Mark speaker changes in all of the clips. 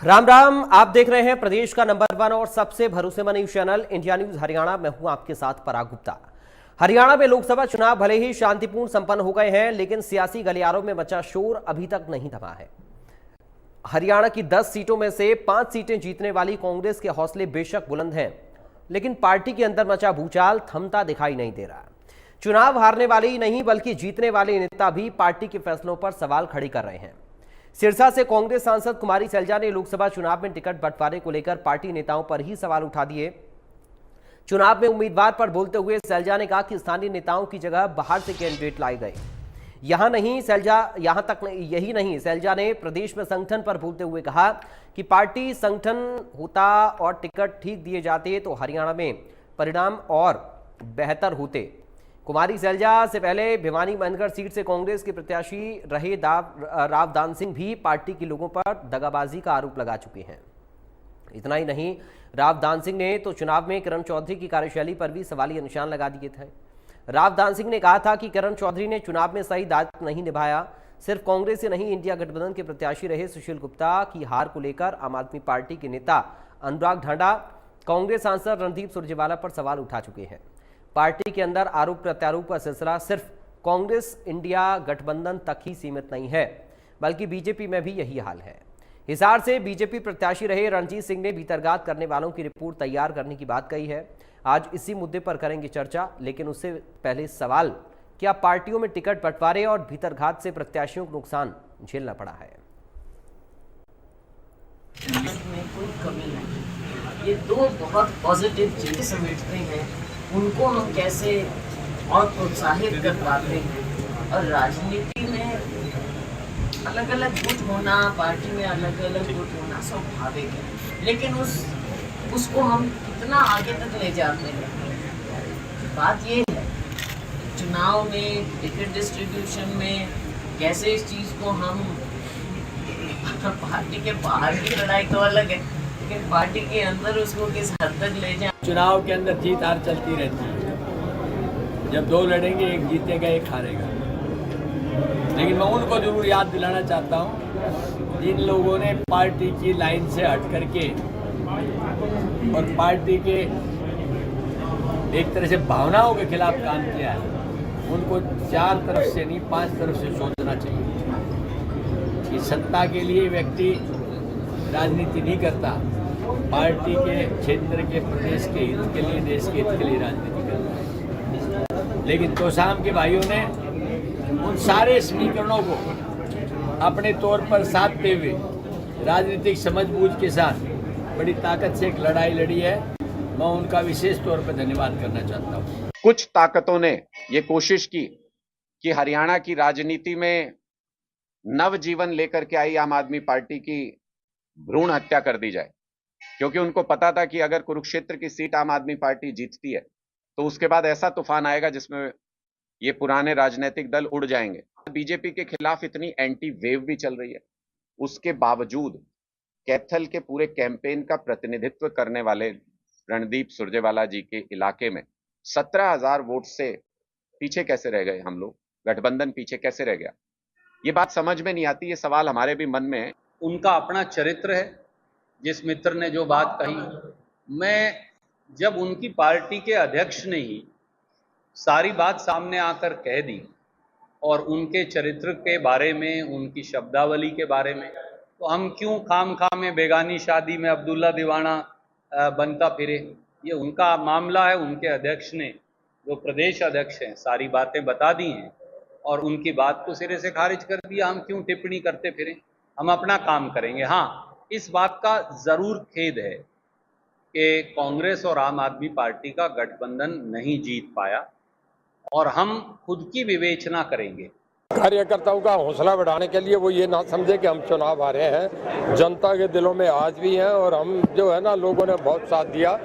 Speaker 1: राम राम। आप देख रहे हैं प्रदेश का नंबर 1 और सबसे भरोसेमंद news channel India news Haryana. मैं हूं आपके साथ पराग गुप्ता। हरियाणा में लोकसभा चुनाव भले ही शांतिपूर्ण संपन्न हो गए हैं, लेकिन सियासी गलियारों में मचा शोर अभी तक नहीं थमा है। हरियाणा की 10 सीटों में से 5 सीटें जीतने वाली कांग्रेस के हौसले बेशक बुलंद हैं, लेकिन पार्टी के अंदर मचा भूचाल थमता दिखाई नहीं दे रहा। चुनाव हारने वाले ही नहीं बल्कि जीतने वाले नेता भी पार्टी के फैसलों पर सवाल खड़े कर रहे हैं। सिरसा से कांग्रेस सांसद कुमारी सैलजा ने लोकसभा चुनाव में टिकट बंटवारे को लेकर पार्टी नेताओं पर ही सवाल उठा दिए। चुनाव में उम्मीदवार पर बोलते हुए सैलजा ने कहा कि स्थानीय नेताओं की जगह बाहर से कैंडिडेट लाए गए। यही नहीं, सैलजा ने प्रदेश में संगठन पर बोलते हुए कहा कि पार्टी संगठन होता और टिकट ठीक दिए जाते तो हरियाणा में परिणाम और बेहतर होते। कुमारी सैलजा से पहले भिवानी महेंद्रगढ़ सीट से कांग्रेस के प्रत्याशी रहे राव दान सिंह भी पार्टी के लोगों पर दगाबाजी का आरोप लगा चुके हैं। इतना ही नहीं, राव दान सिंह ने तो चुनाव में किरण चौधरी की कार्यशैली पर भी सवालिया निशान लगा दिए थे। राव दान सिंह ने कहा था कि किरण चौधरी ने चुनाव में सही दायित्व नहीं निभाया। सिर्फ कांग्रेस से नहीं, इंडिया गठबंधन के प्रत्याशी रहे सुशील गुप्ता की हार को लेकर आम आदमी पार्टी के नेता अनुराग ढांडा कांग्रेस सांसद रणदीप सुरजेवाला पर सवाल उठा चुके हैं। पार्टी के अंदर आरोप प्रत्यारोप का सिलसिला सिर्फ कांग्रेस इंडिया गठबंधन तक ही सीमित नहीं है, बल्कि बीजेपी में भी यही हाल है। हिसार से बीजेपी प्रत्याशी रहे रणजीत सिंह ने भीतरघात करने वालों की रिपोर्ट तैयार करने की बात कही है। आज इसी मुद्दे पर करेंगे चर्चा, लेकिन उससे पहले सवाल, क्या पार्टियों में टिकट बंटवारे और भीतरघात से प्रत्याशियों को नुकसान झेलना पड़ा है?
Speaker 2: में कोई कमी नहीं। ये दो बहुत पॉजिटिव चीजें समेटते हैं, उनको हम कैसे और प्रोत्साहित कर पाते हैं। और राजनीति में अलग अलग गुट होना, पार्टी में अलग अलग गुट होना स्वाभाविक है, लेकिन उसको हम कितना आगे तक ले जाते हैं। बात ये है, चुनाव में टिकट डिस्ट्रीब्यूशन में कैसे इस चीज़ को हम पार्टी के बाहर की लड़ाई तो अलग है, लेकिन पार्टी के अंदर उसको किस हद तक ले जाए।
Speaker 3: चुनाव के अंदर जीत हार चलती रहती है। जब दो लड़ेंगे, एक जीतेगा एक हारेगा। लेकिन मैं उनको जरूर याद दिलाना चाहता हूँ जिन लोगों ने पार्टी की लाइन से हट करके और पार्टी के एक तरह से भावनाओं के खिलाफ काम किया है, उनको 4 तरफ से नहीं 5 तरफ से सोचना चाहिए। कि सत्ता के लिए व्यक्ति राजनीति नहीं करता, पार्टी के क्षेत्र के प्रदेश के हित के लिए, देश के हित के लिए राजनीति करता है। लेकिन तोशाम के भाइयों ने उन सारे समीकरणों को अपने तौर पर साधते हुए राजनीतिक समझबूझ के साथ बड़ी ताकत से एक लड़ाई लड़ी है। मैं उनका विशेष तौर पर धन्यवाद करना चाहता हूँ।
Speaker 4: कुछ ताकतों ने ये कोशिश की कि हरियाणा की राजनीति में नवजीवन लेकर के आई आम आदमी पार्टी की भ्रूण हत्या कर दी जाए, क्योंकि उनको पता था कि अगर कुरुक्षेत्र की सीट आम आदमी पार्टी जीतती है तो उसके बाद ऐसा तूफान आएगा जिसमें ये पुराने राजनीतिक दल उड़ जाएंगे। बीजेपी के खिलाफ इतनी एंटी वेव भी चल रही है, उसके बावजूद कैथल के पूरे कैंपेन का प्रतिनिधित्व करने वाले रणदीप सुरजेवाला जी के इलाके में 17,000 वोट से पीछे कैसे रह गए हम लोग, गठबंधन पीछे कैसे रह गया, ये बात समझ में नहीं आती। ये सवाल हमारे भी मन में है।
Speaker 5: उनका अपना चरित्र है। जिस मित्र ने जो बात कही, मैं जब उनकी पार्टी के अध्यक्ष ने ही सारी बात सामने आकर कह दी और उनके चरित्र के बारे में, उनकी शब्दावली के बारे में, तो हम क्यों खामखा में बेगानी शादी में अब्दुल्ला दीवाना बनता फिरे। ये उनका मामला है। उनके अध्यक्ष ने, जो प्रदेश अध्यक्ष हैं, सारी बातें बता दी हैं और उनकी बात को सिरे से खारिज कर दिया। हम क्यों टिप्पणी करते फिरें, हम अपना काम करेंगे। हाँ, इस बात का जरूर खेद है कि कांग्रेस और आम आदमी पार्टी का गठबंधन नहीं जीत पाया और हम खुद की विवेचना करेंगे।
Speaker 6: कार्यकर्ताओं का हौसला बढ़ाने के लिए वो ये ना समझे कि हम चुनाव हारे हैं। जनता के दिलों में आज भी हैं और हम जो है ना, लोगों ने बहुत साथ दिया।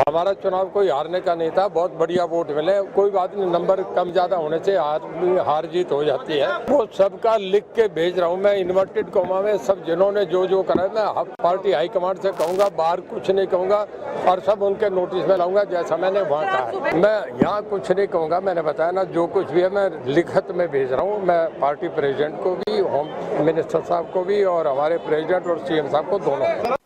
Speaker 6: हमारा चुनाव कोई हारने का नहीं था, बहुत बढ़िया वोट मिले। कोई बात नहीं, नंबर कम ज्यादा होने से हार जीत हो जाती है। वो सबका लिख के भेज रहा हूँ मैं, इन्वर्टेड कॉमा में। सब जिन्होंने जो करा, मैं पार्टी हाईकमांड से कहूँगा, बाहर कुछ नहीं कहूँगा और सब उनके नोटिस में लाऊंगा जैसा मैंने वहाँ कहा है। मैं यहाँ कुछ नहीं कहूँगा, मैंने बताया ना, जो कुछ भी है मैं लिखत में भेज रहा हूँ। मैं पार्टी प्रेसिडेंट को भी, होम मिनिस्टर साहब को भी और हमारे प्रेसिडेंट और सीएम साहब को दोनों को।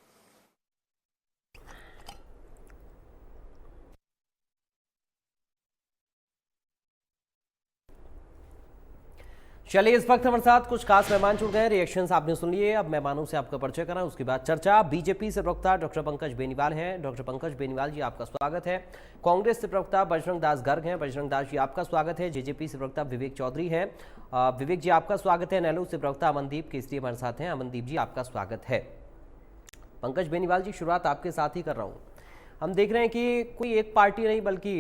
Speaker 1: चलिए, इस वक्त हमारे साथ कुछ खास मेहमान जुड़ गए। रिएक्शंस आपने सुन लिए, अब मेहमानों से आपका परिचय करा, उसके बाद चर्चा। बीजेपी से प्रवक्ता डॉक्टर पंकज बेनीवाल हैं। डॉक्टर पंकज बेनीवाल जी, आपका स्वागत है। कांग्रेस से प्रवक्ता बजरंग दास गर्ग हैं। बजरंग दास जी, आपका स्वागत है। जेजेपी से प्रवक्ता विवेक चौधरी हैं। विवेक जी, आपका स्वागत है। नेहरू से प्रवक्ता अमनदीप केसरी हमारे साथ हैं। अमनदीप जी, आपका स्वागत है। पंकज बेनीवाल जी, शुरुआत आपके साथ ही कर रहा हूँ। हम देख रहे हैं कि कोई एक पार्टी नहीं बल्कि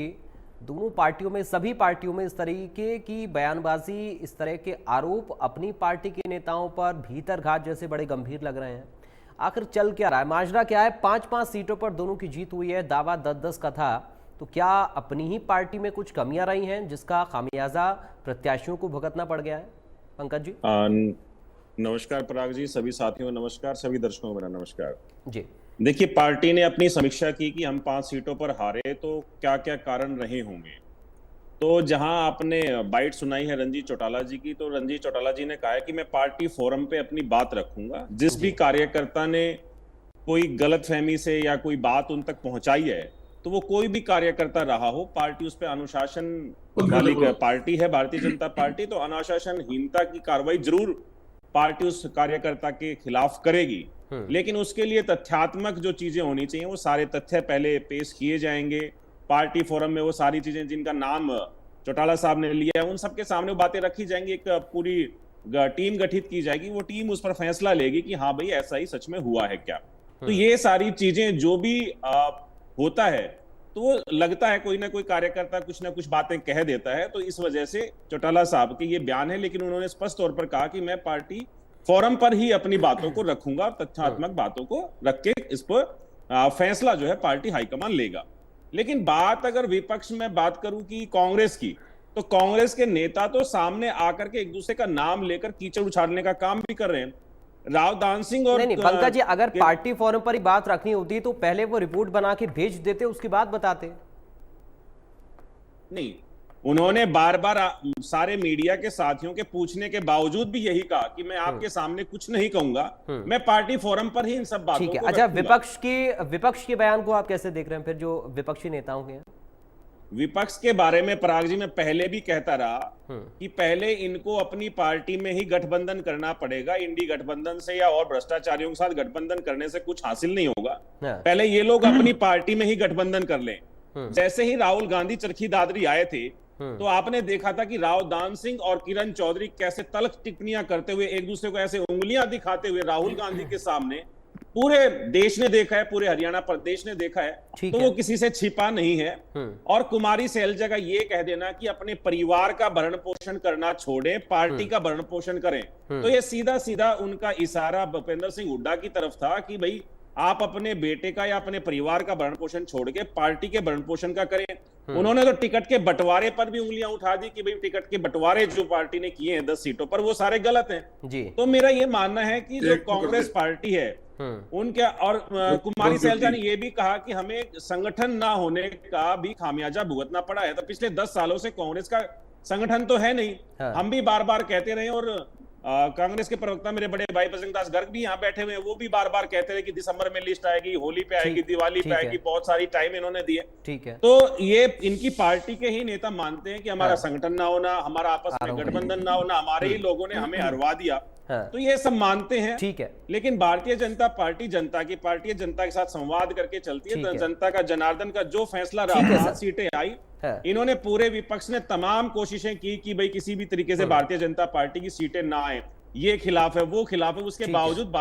Speaker 1: दोनों पार्टियों में, सभी पार्टियों में इस तरीके की बयानबाजी, इस तरह के आरोप अपनी पार्टी के नेताओं पर भीतरघात जैसे बड़े गंभीर लग रहे हैं। आखिर चल क्या रहा है, माजरा क्या है? 5-5 सीटों पर दोनों की जीत हुई है, दावा 10-10 का था। तो क्या अपनी ही पार्टी में कुछ कमियां रही हैं जिसका खामियाजा प्रत्याशियों को भुगतना पड़ गया है? पंकज जी।
Speaker 7: नमस्कार पराग जी, सभी साथियों नमस्कार, सभी दर्शकों को मेरा नमस्कार
Speaker 1: जी।
Speaker 7: देखिए, पार्टी ने अपनी समीक्षा की कि हम 5 सीटों पर हारे, तो क्या क्या कारण रहे होंगे। तो जहां आपने बाइट सुनाई है रंजीत चौटाला जी की, तो रंजीत चौटाला जी ने कहा है कि मैं पार्टी फोरम पे अपनी बात रखूंगा। जिस भी कार्यकर्ता ने कोई गलतफहमी से या कोई बात उन तक पहुंचाई है, तो वो कोई भी कार्यकर्ता रहा हो, पार्टी उस पर अनुशासन वाली पार्टी है भारतीय जनता पार्टी, तो अनुशासनहीनता की कार्रवाई जरूर पार्टी उस कार्यकर्ता के खिलाफ करेगी। लेकिन उसके लिए तथ्यात्मक जो चीजें होनी चाहिए, वो सारे तथ्य पहले पेश किए जाएंगे पार्टी फोरम में। वो सारी चीजें जिनका नाम चौटाला साहब ने लिया है, उन सबके सामने वो बातें रखी जाएंगी। एक पूरी टीम गठित की जाएगी, वो टीम उस पर फैसला लेगी कि हाँ भाई, ऐसा ही सच में हुआ है क्या। तो ये सारी चीजें जो भी होता है, तो वो लगता है कोई ना कोई कार्यकर्ता कुछ ना कुछ बातें कह देता है। तो इस वजह से चौटाला साहब के ये बयान है, लेकिन उन्होंने स्पष्ट तौर पर कहा कि मैं पार्टी फोरम पर ही अपनी बातों को रखूंगा और तथ्यात्मक बातों को रख के इस पर फैसला जो है पार्टी हाईकमान लेगा। लेकिन बात अगर विपक्ष में बात करूं कि कांग्रेस की, तो कांग्रेस के नेता तो सामने आकर के एक दूसरे का नाम लेकर कीचड़ उछालने का काम भी कर रहे हैं। राव दान सिंह और
Speaker 1: नहीं पंकज जी, अगर पार्टी फोरम पर ही बात रखनी होती तो पहले वो रिपोर्ट बना के भेज देते, उसके बाद बताते।
Speaker 7: नहीं, उन्होंने बार बार सारे मीडिया के साथियों के पूछने के बावजूद भी यही कहा कि मैं आपके सामने कुछ नहीं कहूंगा, मैं पार्टी फोरम पर ही इन सब बातों को
Speaker 1: अच्छा, विपक्ष के बयान को आप कैसे देख रहे हैं फिर, जो विपक्षी नेताओं के?
Speaker 7: विपक्ष के बारे में पराग जी मैं पहले भी कहता रहा कि पहले इनको अपनी पार्टी में ही गठबंधन करना पड़ेगा। इंडी गठबंधन से या और भ्रष्टाचारियों के साथ गठबंधन करने से कुछ हासिल नहीं होगा। पहले ये लोग अपनी पार्टी में ही गठबंधन कर लें। जैसे ही राहुल गांधी चरखी दादरी आए थे, तो आपने देखा था कि राव दान सिंह और किरण चौधरी कैसे तल्ख टिप्पणियां करते हुए, एक दूसरे को ऐसे उंगलियां दिखाते हुए राहुल गांधी के सामने पूरे देश ने देखा है, पूरे हरियाणा प्रदेश ने देखा है, तो वो किसी से छिपा नहीं है। और कुमारी सैलजा का ये कह देना कि अपने परिवार का भरण पोषण करना छोड़े, पार्टी का भरण पोषण करें, तो ये सीधा सीधा उनका इशारा भूपेंद्र सिंह हुड्डा की तरफ था कि भाई आप अपने बेटे का या अपने परिवार का भरण पोषण छोड़ के पार्टी के भरण पोषण का करें। उन्होंने तो टिकट के बंटवारे पर भी उंगलियां उठा दी कि भाई टिकट के बंटवारे जो पार्टी ने किए हैं 10 सीटों पर, वो सारे गलत हैं जी। तो मेरा ये मानना है कि जो कांग्रेस पार्टी है उनके, और कुमारी सैलजा ने ये भी कहा कि हमें संगठन ना होने का भी खामियाजा भुगतना पड़ा है। तो पिछले 10 सालों से कांग्रेस का संगठन तो है नहीं। हम भी बार बार कहते रहे, और कांग्रेस के प्रवक्ता मेरे बड़े भाई बजरंग दास गर्ग भी यहाँ बैठे हुए हैं, वो भी बार बार कहते रहे कि दिसंबर में लिस्ट आएगी, होली पे आएगी, दिवाली पे आएगी, बहुत सारी टाइम इन्होंने दिए। ठीक है, तो ये इनकी पार्टी के ही नेता मानते हैं कि हमारा संगठन ना होना, हमारा आपस में गठबंधन ना होना, हमारे ही लोगों ने हमें हरवा दिया, तो ये सब मानते हैं। ठीक है, लेकिन भारतीय जनता पार्टी जनता की पार्टी है, जनता के साथ संवाद करके चलती है। तो जनता का, जनार्दन का जो फैसला रहा, 5 सीटें आई, इन्होंने पूरे विपक्ष ने तमाम कोशिशें की कि भाई किसी भी तरीके से भारतीय जनता पार्टी की सीटें ना आए, ये खिलाफ है, वो खिलाफ है। उसके बावजूद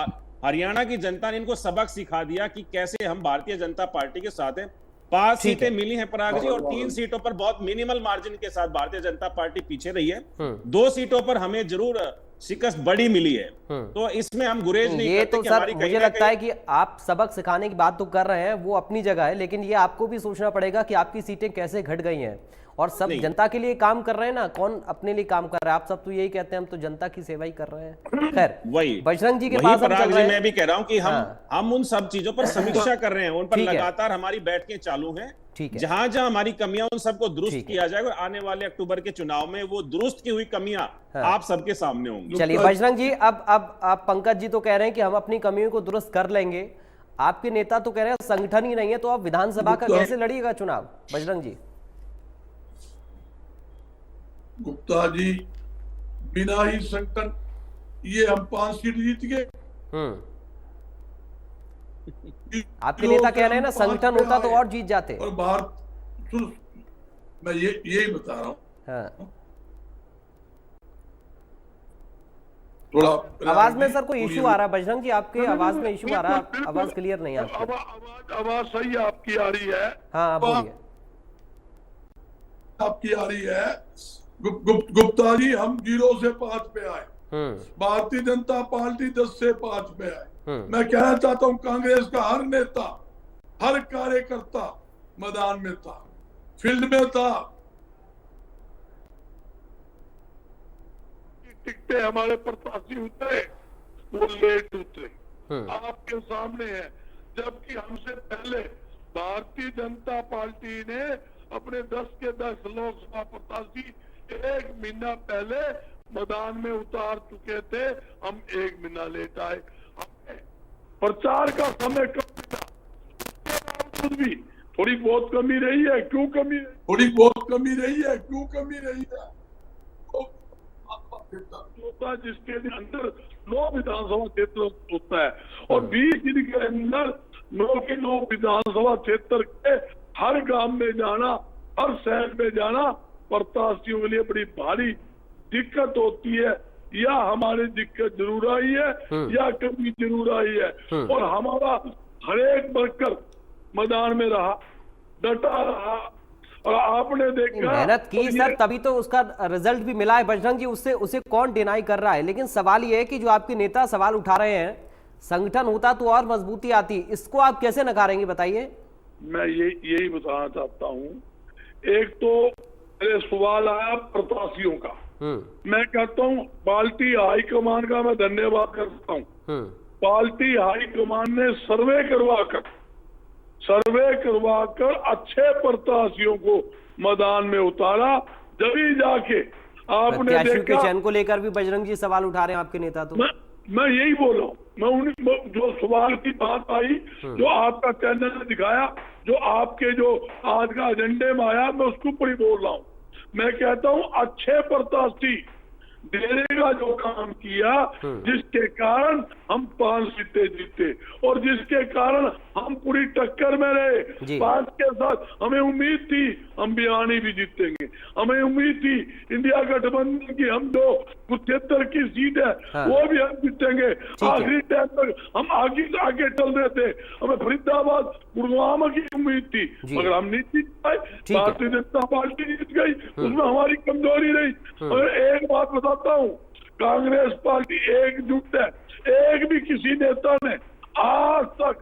Speaker 7: हरियाणा की जनता ने इनको सबक सिखा दिया कि कैसे हम भारतीय जनता पार्टी के साथ हैं। 5 सीटें मिली हैं पराग जी, और 3 सीटों पर बहुत मिनिमल मार्जिन के साथ भारतीय जनता पार्टी पीछे रही है। 2 सीटों पर हमें जरूर शिकस्त बड़ी मिली है, तो इसमें हम गुरेज नहीं
Speaker 1: ये करते। तो सर, मुझे लगता है कि आप सबक सिखाने की बात तो कर रहे हैं, वो अपनी जगह है, लेकिन ये आपको भी सोचना पड़ेगा कि आपकी सीटें कैसे घट गई हैं। और सब
Speaker 7: नहीं।
Speaker 1: जनता के लिए काम कर रहे हैं ना, कौन अपने लिए काम कर रहा है? आप सब तो यही कहते हैं हम तो जनता की सेवा ही कर रहे हैं। खैर
Speaker 7: वही
Speaker 1: बजरंग जी के
Speaker 7: वही
Speaker 1: पास हम
Speaker 7: पराग
Speaker 1: चल
Speaker 7: जी,
Speaker 1: रहे हैं।
Speaker 7: मैं भी कह रहा हूं कि
Speaker 1: हाँ।
Speaker 7: हम उन सब चीजों पर समीक्षा कर रहे हैं, उन पर
Speaker 1: ठीक है।
Speaker 7: लगातार हमारी बैठकें चालू हैं।
Speaker 1: ठीक है।
Speaker 7: जहां जहां हमारी कमियां उन सबको दुरुस्त
Speaker 1: ठीक है।
Speaker 7: किया जाएगा और आने वाले अक्टूबर के चुनाव में वो दुरुस्त की हुई कमियां आप सबके सामने होंगी।
Speaker 1: चलिए बजरंग जी, अब आप पंकज जी तो कह रहे हैं कि हम अपनी कमियों को दुरुस्त कर लेंगे, आपके नेता तो कह रहे हैं संगठन ही नहीं है, तो आप विधानसभा का कैसे लड़िएगा चुनाव बजरंग जी?
Speaker 8: गुप्ता जी, बिना ही संगठन ये हम 5 सीट जीत गए।
Speaker 1: आपके नेता कह रहे हैं ना संगठन होता तो और जीत जाते।
Speaker 8: और भारत, मैं यही बता रहा हूँ।
Speaker 1: हाँ।
Speaker 8: थोड़ा
Speaker 1: आवाज में सर कोई इशू आ रहा है बजरंग जी, आपके आवाज में इशू आ रहा है, आवाज क्लियर नहीं है आपकी।
Speaker 8: आवाज सही आपकी आ रही है।
Speaker 1: हाँ बोलिए।
Speaker 8: आपकी आ रही है। गुप्ता जी, हम 0 से 5 पे आए, भारतीय जनता पार्टी 10 से 5 पे आए। मैं कहना चाहता हूं कांग्रेस का हर नेता, हर कार्यकर्ता मैदान में था, फील्ड में था। टिकटे हमारे प्रत्याशी उतरे, वो लेट उतरे, आपके सामने है। जबकि हमसे पहले भारतीय जनता पार्टी ने अपने 10 के 10 लोकसभा प्रत्याशी 1 महीना पहले मैदान में उतार चुके थे, हम 1 महीना लेट आए। हमें प्रचार का समय कम मिला, उसके बावजूद भी थोड़ी बहुत कमी रही है। क्यों कमी? थोड़ी बहुत कमी रही है, क्यों कमी रही है? जिसके अंदर 9 विधानसभा क्षेत्र होता है और 20 दिन के अंदर 9 के 9 विधानसभा क्षेत्र के हर गांव में जाना, हर शहर में जाना प्रत्याशियों के लिए बड़ी भारी दिक्कत होती है। या हमारी दिक्कत जरूर आई है या कमी जरूर आई है। और हमारा हर एक वर्कर मैदान में रहा, डटा रहा, और आपने देखा
Speaker 1: मेहनत की सर, तभी तो उसका रिजल्ट भी मिला है बजरंग जी। उसे कौन डिनाई कर रहा है? लेकिन सवाल ये है कि जो आपके नेता सवाल उठा रहे हैं, संगठन होता तो और मजबूती आती, इसको आप कैसे नकारेंगे बताइए?
Speaker 8: मैं यही बताना चाहता हूँ। एक तो सवाल आया प्रत्याशियों का, मैं कहता हूँ पार्टी हाईकमान का मैं धन्यवाद करता हूँ। पार्टी हाईकमान ने सर्वे करवाकर अच्छे प्रत्याशियों को मैदान में उतारा, जब जाके आपने देखा।
Speaker 1: के चयन को लेकर भी बजरंग जी सवाल उठा रहे हैं आपके नेता तो।
Speaker 8: मैं यही बोल रहा हूँ। मैं जो सवाल की बात आई, जो आपका चैनल ने दिखाया, जो आपके जो आज का एजेंडे में आया, मैं उसके ऊपर ही बोल रहा हूँ। मैं कहता हूँ अच्छे प्रत्याशी देने का जो काम किया, जिसके कारण हम 5 सीटें जीते और जिसके कारण हम पूरी टक्कर में रहे 5 के साथ। हमें उम्मीद थी हम बिहानी भी जीतेंगे, हमें उम्मीद थी इंडिया गठबंधन की हम जो 75 की सीट है वो भी हम जीतेंगे। आखिरी टाइम तक हम आगे चल रहे थे, हमें फरीदाबाद गुरुग्राम की उम्मीद थी, मगर हम नहीं जीत पाए। भारतीय जनता पार्टी जीत गई, उसमें हमारी कमजोरी रही। और एक बात बताता हूँ, कांग्रेस पार्टी एकजुट है। एक भी किसी नेता ने आज तक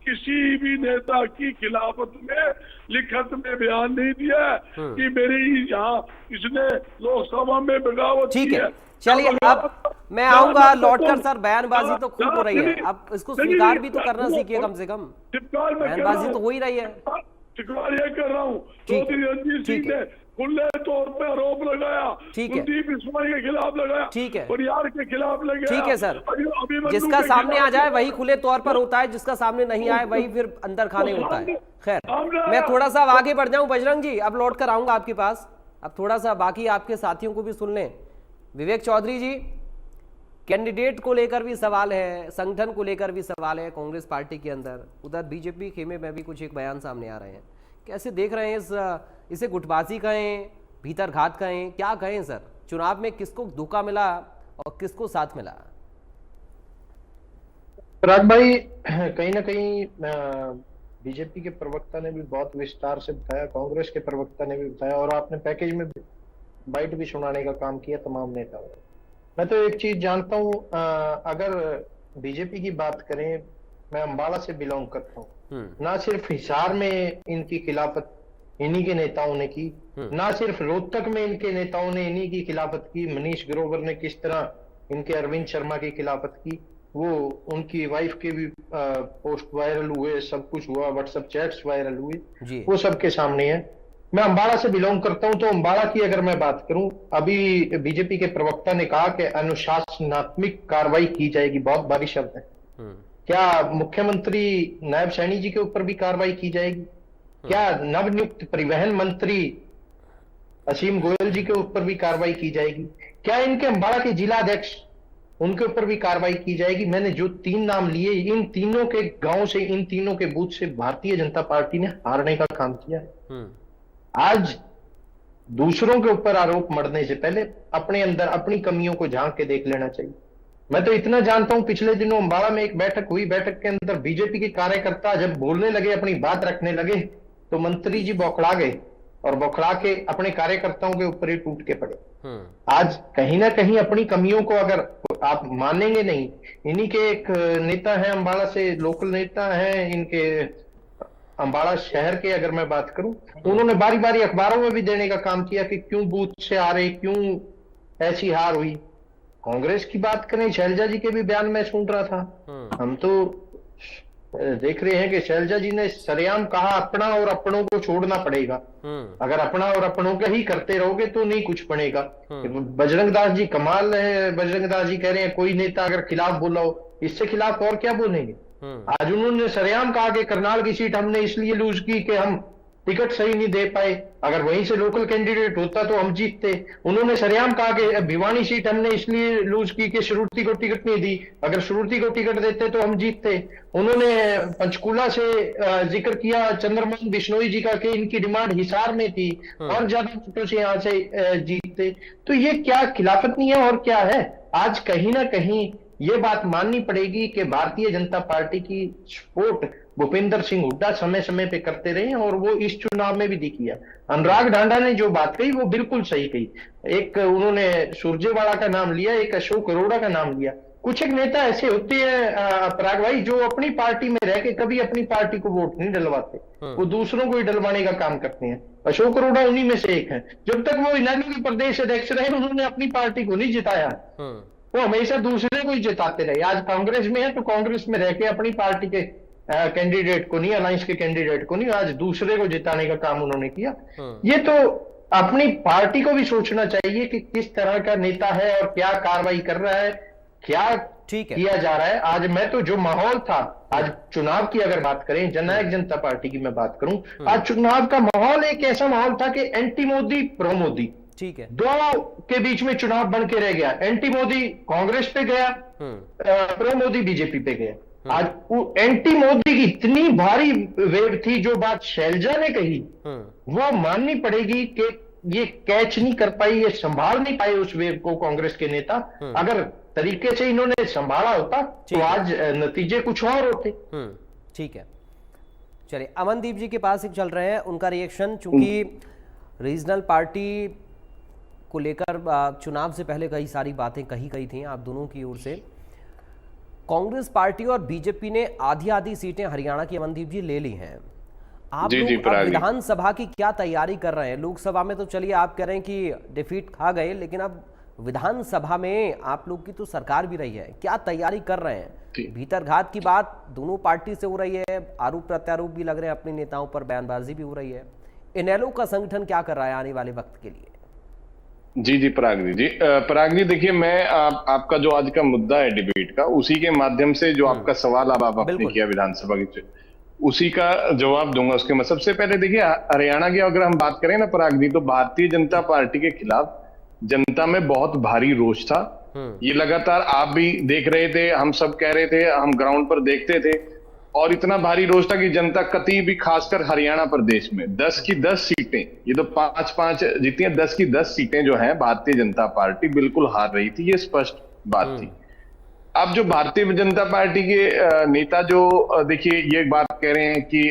Speaker 8: किसी भी नेता की खिलाफत में लिखित में बयान नहीं दिया है कि मेरी यहाँ इसने लोकसभा में बगावत की है।
Speaker 1: चलिए अब मैं आऊंगा लौटकर सर, बयानबाजी तो खूब हो रही है, अब इसको स्वीकार भी तो करना सीखिए कम से कम। बयानबाजी तो हो ही रही है।
Speaker 8: स्वीकार ये कर रहा हूँ, चौधरी रणजीत सिंह ने खुले तौर पे आरोप लगाया, कुलदीप बिश्नोई के खिलाफ लगाया,
Speaker 1: ठीक है,
Speaker 8: परियार के खिलाफ लगाया।
Speaker 1: ठीक है सर, जिसका सामने आ जाए वही खुले तौर पर होता है, जिसका सामने नहीं आए वही फिर अंदर खाने होता है। खैर मैं थोड़ा सा आगे बढ़ जाऊं बजरंग जी, अब लौट कर आऊंगा आपके पास। अब थोड़ा सा बाकी आपके साथियों को भी सुन लें। विवेक चौधरी जी, कैंडिडेट को लेकर भी सवाल है, संगठन को लेकर भी सवाल है कांग्रेस पार्टी के अंदर, उधर बीजेपी खेमे में भी कुछ एक बयान सामने आ रहे हैं। कैसे देख रहे हैं इसे? गुटबाजी कहें, भीतर घात कहें, क्या कहें सर? चुनाव में किसको धोखा मिला और किसको साथ मिला?
Speaker 9: पराग भाई, कहीं ना कहीं बीजेपी के प्रवक्ता ने भी बहुत विस्तार से बताया, कांग्रेस के प्रवक्ता ने भी बताया, और आपने पैकेज में बाइट भी सुनाने का काम किया तमाम नेताओं। मैं तो एक चीज जानता हूँ, अगर बीजेपी की बात करें, मैं अंबाला से बिलोंग करता हूँ, ना सिर्फ हिसार में इनकी खिलाफत इन्हीं के नेताओं ने की। ना सिर्फ रोहतक में इनके नेताओं ने इन्हीं की खिलाफत की, मनीष ग्रोवर ने किस तरह इनके अरविंद शर्मा की खिलाफत की, वो उनकी वाइफ के भी पोस्ट वायरल हुए, सब कुछ हुआ, व्हाट्सएप चैट्स वायरल हुए, वो सबके सामने है। मैं अंबाला से बिलोंग करता हूं, तो अंबाला की अगर मैं बात करूं, अभी बीजेपी के प्रवक्ता ने कहा कि अनुशासनात्मक कार्रवाई की जाएगी, बहुत भारी शब्द है। क्या मुख्यमंत्री नायब सैनी जी के ऊपर भी कार्रवाई की जाएगी? क्या नवनियुक्त परिवहन मंत्री असीम गोयल जी के ऊपर भी कार्रवाई की जाएगी? क्या इनके अंबाला के जिला अध्यक्ष, उनके ऊपर भी कार्रवाई की जाएगी? मैंने जो 3 नाम लिए, इन तीनों के गांव से, इन तीनों के बूथ से भारतीय जनता पार्टी ने हारने का काम किया है। आज दूसरों के ऊपर आरोप मढ़ने से पहले अपने अंदर अपनी कमियों को झांक के देख लेना चाहिए। मैं तो इतना जानता हूं, पिछले दिनों अंबाला में एक बैठक हुई, बैठक के अंदर बीजेपी के कार्यकर्ता जब बोलने लगे, अपनी बात रखने लगे, तो मंत्री जी बौखला गए और बौखला के अपने कार्यकर्ताओं के ऊपर ही टूट के पड़े। आज कहीं ना कहीं अपनी कमियों को, अगर आप मानेंगे नहीं, इन्हीं के एक नेता है अंबाला से, लोकल नेता है इनके अंबाला शहर के, अगर मैं बात करूं, उन्होंने बारी बारी अखबारों में भी देने का काम किया कि क्यों बूथ से आ रहे, क्यों ऐसी हार हुई। कांग्रेस की बात करें, शैलजा जी के भी बयान में सुन रहा था, हम तो देख रहे हैं कि शैलजा जी ने सरेआम कहा अपना और अपनों को छोड़ना पड़ेगा, अगर अपना और अपनों का ही करते रहोगे तो नहीं कुछ बनेगा। बजरंग दास जी कमाल है, बजरंग दास जी कह रहे हैं कोई नेता अगर खिलाफ बोला हो, इससे खिलाफ और क्या बोलेंगे। आज उन्होंने सरेआम कहा कि करनाल की सीट हमने इसलिए लूज की कि हम टिकट सही नहीं दे पाए, अगर वहीं से लोकल कैंडिडेट होता तो हम जीतते। उन्होंने सरेआम कहा कि भिवानी सीट हमने इसलिए लूज की कि श्रुति को टिकट नहीं दी, अगर श्रुति को टिकट देते तो हम जीतते। उन्होंने पंचकूला से जिक्र किया चंद्रमोहन बिश्नोई जी का कि इनकी डिमांड हिसार में थी और ज्यादा वोटों से यहाँ से जीतते। तो ये क्या खिलाफत नहीं है और क्या है? आज कहीं ना कहीं ये बात माननी पड़ेगी कि भारतीय जनता पार्टी की सपोर्ट भूपेंद्र सिंह हुड्डा समय समय पे करते रहे और वो इस चुनाव में भी दिखी है। अनुराग ढांडा ने जो बात कही वो बिल्कुल सही कही। एक उन्होंने सुरजेवाला का नाम लिया, एक अशोक अरोड़ा का नाम लिया। कुछ एक नेता ऐसे होते हैं पराग भाई, जो अपनी पार्टी में रह के कभी अपनी पार्टी को वोट नहीं डलवाते, वो दूसरों को ही डलवाने का काम करते हैं। अशोक अरोड़ा उन्हीं में से एक है। जब तक वो इलाके के प्रदेश अध्यक्ष रहे उन्होंने अपनी पार्टी को नहीं जिताया, वो हमेशा दूसरे को ही जिताते रहे। आज कांग्रेस में है तो कांग्रेस में रह के अपनी पार्टी के कैंडिडेट को नहीं, अलायंस के कैंडिडेट को नहीं, आज दूसरे को जिताने का काम उन्होंने किया। ये तो अपनी पार्टी को भी सोचना चाहिए कि किस तरह का नेता है और क्या कार्रवाई कर रहा है, क्या किया जा रहा है। आज मैं तो जो माहौल था, आज चुनाव की अगर बात करें, जननायक जनता पार्टी की मैं बात करूं, आज चुनाव का माहौल एक ऐसा माहौल था कि एंटी मोदी प्रो मोदी, ठीक है, दो के बीच में चुनाव बन के रह गया। एंटी मोदी कांग्रेस पे गया, प्रो मोदी बीजेपी पे गया। आज एंटी मोदी की इतनी भारी वेव थी, जो बात शैलजा ने कही वो माननी पड़ेगी कि ये कैच नहीं कर पाई, ये संभाल नहीं पाए उस वेव को कांग्रेस के नेता। अगर तरीके से इन्होंने संभाला होता तो आज नतीजे कुछ और होते।
Speaker 1: ठीक है, चलिए अमनदीप जी के पास एक चल रहे हैं, उनका रिएक्शन। चूंकि रीजनल पार्टी को लेकर चुनाव से पहले कई सारी बातें कही थी आप दोनों की ओर से। कांग्रेस पार्टी और बीजेपी ने आधी सीटें हरियाणा की अमनदीप जी ले ली हैं। आप लोग विधानसभा की क्या तैयारी कर रहे हैं? लोकसभा में तो चलिए आप कह रहे हैं कि डिफीट खा गए, लेकिन अब विधानसभा में आप लोग की तो सरकार भी रही है, क्या तैयारी कर रहे हैं? भीतरघात की बात दोनों पार्टी से हो रही है, आरोप प्रत्यारोप भी लग रहे हैं अपने नेताओं पर, बयानबाजी भी हो रही है। इनेलो का संगठन क्या कर रहा है आने वाले वक्त के लिए?
Speaker 10: जी पराग जी देखिए, मैं आपका जो आज का मुद्दा है डिबेट का, उसी के माध्यम से जो आपका सवाल आपने किया विधानसभा की, उसी का जवाब दूंगा। उसके मैं सबसे पहले देखिए, हरियाणा की अगर हम बात करें ना पराग जी, तो भारतीय जनता पार्टी के खिलाफ जनता में बहुत भारी रोष था। ये लगातार आप भी देख रहे थे, हम सब कह रहे थे, हम ग्राउंड पर देखते थे, और इतना भारी रोष था कि जनता कतई भी, खासकर हरियाणा प्रदेश में 10 की 10 सीटें, ये तो 5-5 जीती हैं, 10 की 10 सीटें जो हैं भारतीय जनता पार्टी बिल्कुल हार रही थी, ये स्पष्ट बात थी। अब जो भारतीय जनता पार्टी के नेता जो देखिए ये बात कह रहे हैं कि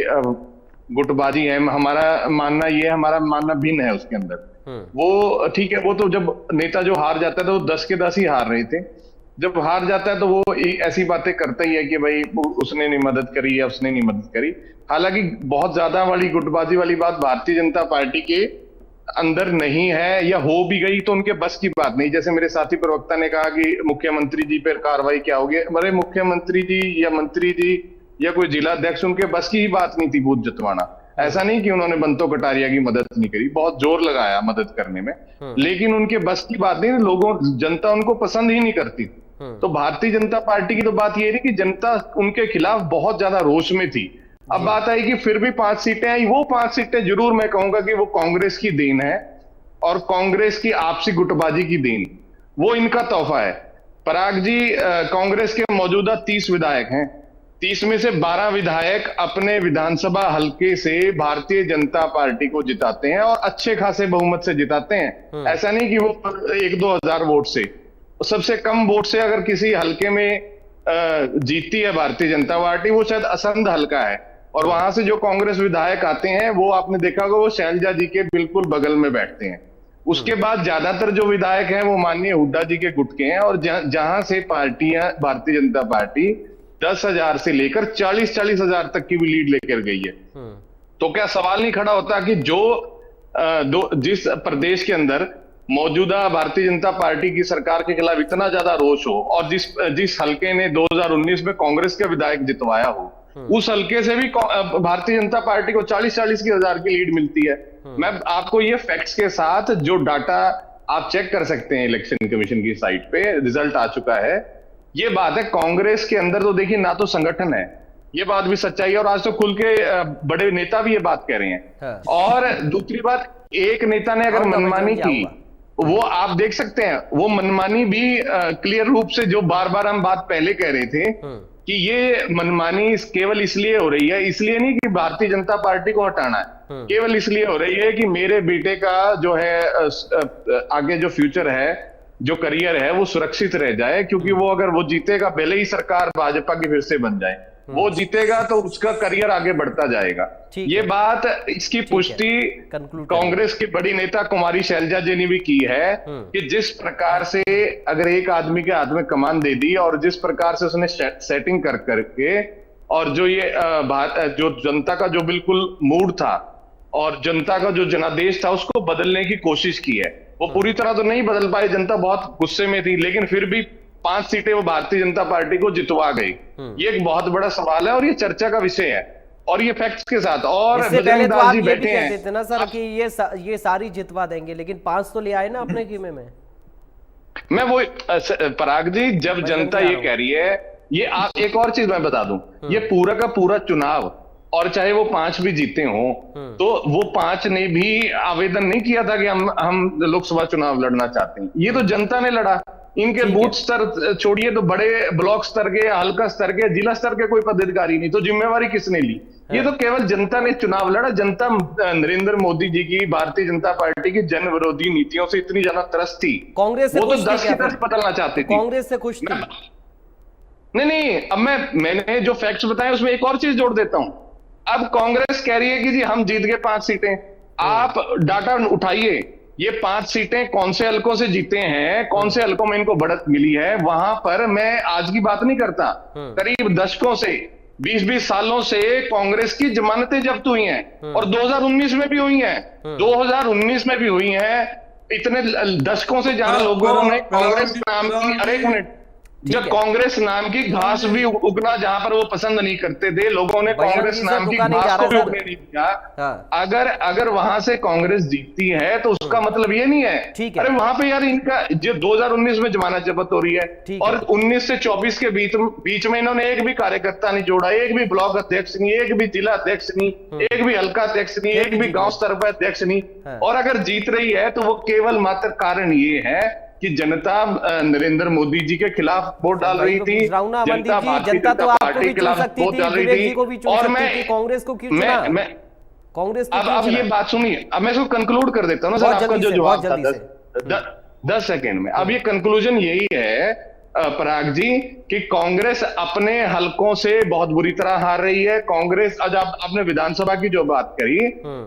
Speaker 10: गुटबाजी है, हमारा मानना भिन्न है उसके अंदर। वो ठीक है, वो तो जब नेता जो हार जाता था वो 10 के 10 ही हार रहे थे। जब हार जाता है तो वो ऐसी बातें करता ही है कि भाई उसने नहीं मदद करी या उसने नहीं मदद करी। हालांकि बहुत ज्यादा वाली गुटबाजी वाली बात भारतीय जनता पार्टी के अंदर नहीं है, या हो भी गई तो उनके बस की बात नहीं। जैसे मेरे साथी प्रवक्ता ने कहा कि मुख्यमंत्री जी पर कार्रवाई क्या होगी, अरे मुख्यमंत्री जी या मंत्री जी या कोई जिला अध्यक्ष, उनके बस की ही बात नहीं थी बूथ जितवाना। ऐसा नहीं कि उन्होंने बंतो कटारिया की मदद नहीं करी, बहुत जोर लगाया मदद करने में, लेकिन उनके बस की बात नहीं। लोगों जनता उनको पसंद ही नहीं करती। तो भारतीय जनता पार्टी की तो बात ये थी कि जनता उनके खिलाफ बहुत ज्यादा रोष में थी। अब बात आई कि फिर भी 5 सीटें आई। वो 5 सीटें जरूर मैं कहूंगा कि वो कांग्रेस की देन है और कांग्रेस की आपसी गुटबाजी की देन, वो इनका तोहफा है। पराग जी, कांग्रेस के मौजूदा 30 विधायक हैं, 30 में से 12 विधायक अपने विधानसभा हलके से भारतीय जनता पार्टी को जिताते हैं और अच्छे खासे बहुमत से जिताते हैं। ऐसा नहीं कि वो 1-2 हजार वोट से, सबसे कम वोट से अगर किसी हलके में जीतती है भारतीय जनता पार्टी, वो शायद असंध हलका है। और वहां से जो कांग्रेस विधायक आते हैं वो आपने देखा होगा वो शैलजा जी के बिल्कुल बगल में बैठते हैं। उसके बाद ज्यादातर जो विधायक हैं वो माननीय हुड्डा जी के गुट के हैं। और जहां से पार्टियां, भारतीय जनता पार्टी 10,000 से लेकर 40-40 हजार तक की भी लीड लेकर गई है। तो क्या सवाल नहीं खड़ा होता कि जिस प्रदेश के अंदर मौजूदा भारतीय जनता पार्टी की सरकार के खिलाफ इतना ज्यादा रोष हो और जिस हलके ने 2019 में कांग्रेस के विधायक जितवाया हो, उस हलके से भी भारतीय जनता पार्टी को 40-40 हजार की लीड मिलती है। मैं आपको ये फैक्ट्स के साथ जो डाटा आप चेक कर सकते हैं, इलेक्शन कमीशन की साइट पे रिजल्ट आ चुका है। ये बात है, कांग्रेस के अंदर तो देखिए ना तो संगठन है, ये बात भी सच्चाई है, और आज तो खुल के बड़े नेता भी ये बात कह रहे हैं। और दूसरी बात, एक नेता ने अगर मनमानी की, वो आप देख सकते हैं, वो मनमानी भी क्लियर रूप से, जो बार बार हम बात पहले कह रहे थे कि ये मनमानी केवल इसलिए हो रही है, इसलिए नहीं कि भारतीय जनता पार्टी को हटाना है, केवल इसलिए हो रही है कि मेरे बेटे का जो है आगे जो फ्यूचर है, जो करियर है, वो सुरक्षित रह जाए। क्योंकि वो अगर वो जीतेगा, भले ही सरकार भाजपा की फिर से बन जाए, वो जीतेगा तो उसका करियर आगे बढ़ता जाएगा। ये बात, इसकी पुष्टि कांग्रेस की बड़ी नेता कुमारी शैलजा जी ने भी की है कि जिस प्रकार से अगर एक आदमी के हाथ में कमान दे दी और जिस प्रकार से उसने सेटिंग कर करके, और जो ये जो जनता का जो बिल्कुल मूड था और जनता का जो जनादेश था उसको बदलने की कोशिश की है। वो पूरी तरह तो नहीं बदल पाई, जनता बहुत गुस्से में थी, लेकिन फिर भी 5 सीटें वो भारतीय जनता पार्टी को जितवा गई। ये एक बहुत बड़ा सवाल है और ये चर्चा का विषय है, और ये फैक्ट्स के साथ। और
Speaker 1: इससे पहले तो आप ये भी कहते थे ना सर कि ये सारी जितवा देंगे, लेकिन 5 तो ले आए ना अपने कीमे में।
Speaker 10: मैं वो पराग जी, जब जनता ये कह रही है, ये आप एक और चीज मैं बता दूं, ये पूरा का पूरा चुनाव, और चाहे वो 5 भी जीते हों, तो वो 5 ने भी आवेदन नहीं किया था कि हम लोकसभा चुनाव लड़ना चाहते हैं। ये तो जनता ने लड़ा। इनके बूथ स्तर छोड़िए, तो बड़े ब्लॉक स्तर के, हल्का स्तर के, जिला स्तर के कोई पदाधिकारी नहीं, तो जिम्मेवारी किसने ली? ये तो केवल जनता ने चुनाव लड़ा। जनता नरेंद्र मोदी जी की, भारतीय जनता पार्टी की जन विरोधी नीतियों से इतनी ज्यादा त्रस्त थी,
Speaker 1: कांग्रेस से
Speaker 10: वो तो 10 की 10 बदलना चाहती थी।
Speaker 1: कांग्रेस से खुश थी।
Speaker 10: नहीं, अब मैंने जो फैक्ट्स बताए उसमें एक और चीज जोड़ देता हूं। अब कांग्रेस कह रही है कि जी हम जीत गए 5 सीटें। आप डाटा उठाइए, ये 5 सीटें कौन से हलकों से जीते हैं, कौन से हलकों में इनको बढ़त मिली है। वहां पर मैं आज की बात नहीं करता, करीब दशकों से, 20-20 सालों से कांग्रेस की जमानतें जब्त हुई हैं, और 2019 में भी हुई हैं, 2019 में भी हुई हैं। इतने दशकों से जहां लोगों ने कांग्रेस नाम की, अरे एक मिनट, जब कांग्रेस नाम की घास भी उगना जहां पर वो पसंद नहीं करते थे, लोगों ने कांग्रेस नाम की घास को भी उगने नहीं दिया। अगर वहां से कांग्रेस जीतती है तो उसका मतलब ये नहीं है, अरे वहां पे यार इनका जो 2019 में जमानत जब्त हो रही है, और 19 से 24 के बीच में इन्होंने एक भी कार्यकर्ता नहीं जोड़ा, एक भी ब्लॉक अध्यक्ष नहीं, एक भी जिला अध्यक्ष नहीं, एक भी हल्का अध्यक्ष नहीं, एक भी गांव स्तर पर अध्यक्ष नहीं। और अगर जीत रही है तो वो केवल मात्र कारण ये है कि जनता नरेंद्र मोदी जी के खिलाफ वोट डाल रही थी, जनता भारतीय जनता पार्टी के खिलाफ वोट डाल रही थी। और मैं
Speaker 1: कांग्रेस को क्यों चुना? कांग्रेस
Speaker 10: अब ये बात सुनिए, अब मैं इसको कंक्लूड कर देता हूँ ना सर, आपका जो जवाब था 10 सेकेंड में। अब ये कंक्लूजन यही है पराग जी कि कांग्रेस अपने हलकों से बहुत बुरी तरह हार रही है। कांग्रेस, आज आपने विधानसभा की जो बात करी,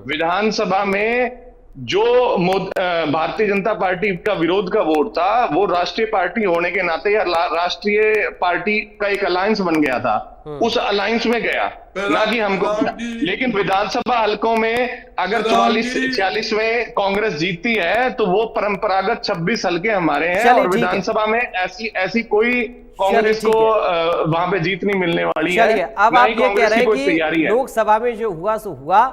Speaker 10: विधानसभा में जो भारतीय जनता पार्टी का विरोध का वोट था वो राष्ट्रीय पार्टी होने के नाते या राष्ट्रीय पार्टी का एक अलायंस बन गया था, उस अलायंस में गया, ना कि हमको। लेकिन विधानसभा हलकों में अगर 44-46 में कांग्रेस जीतती है तो वो परंपरागत 26 हलके हमारे हैं, और विधानसभा में ऐसी कोई कांग्रेस को वहां पे जीत नहीं मिलने वाली है।
Speaker 1: अब आप ये कह रहे हैं कि लोकसभा में जो हुआ सो हुआ,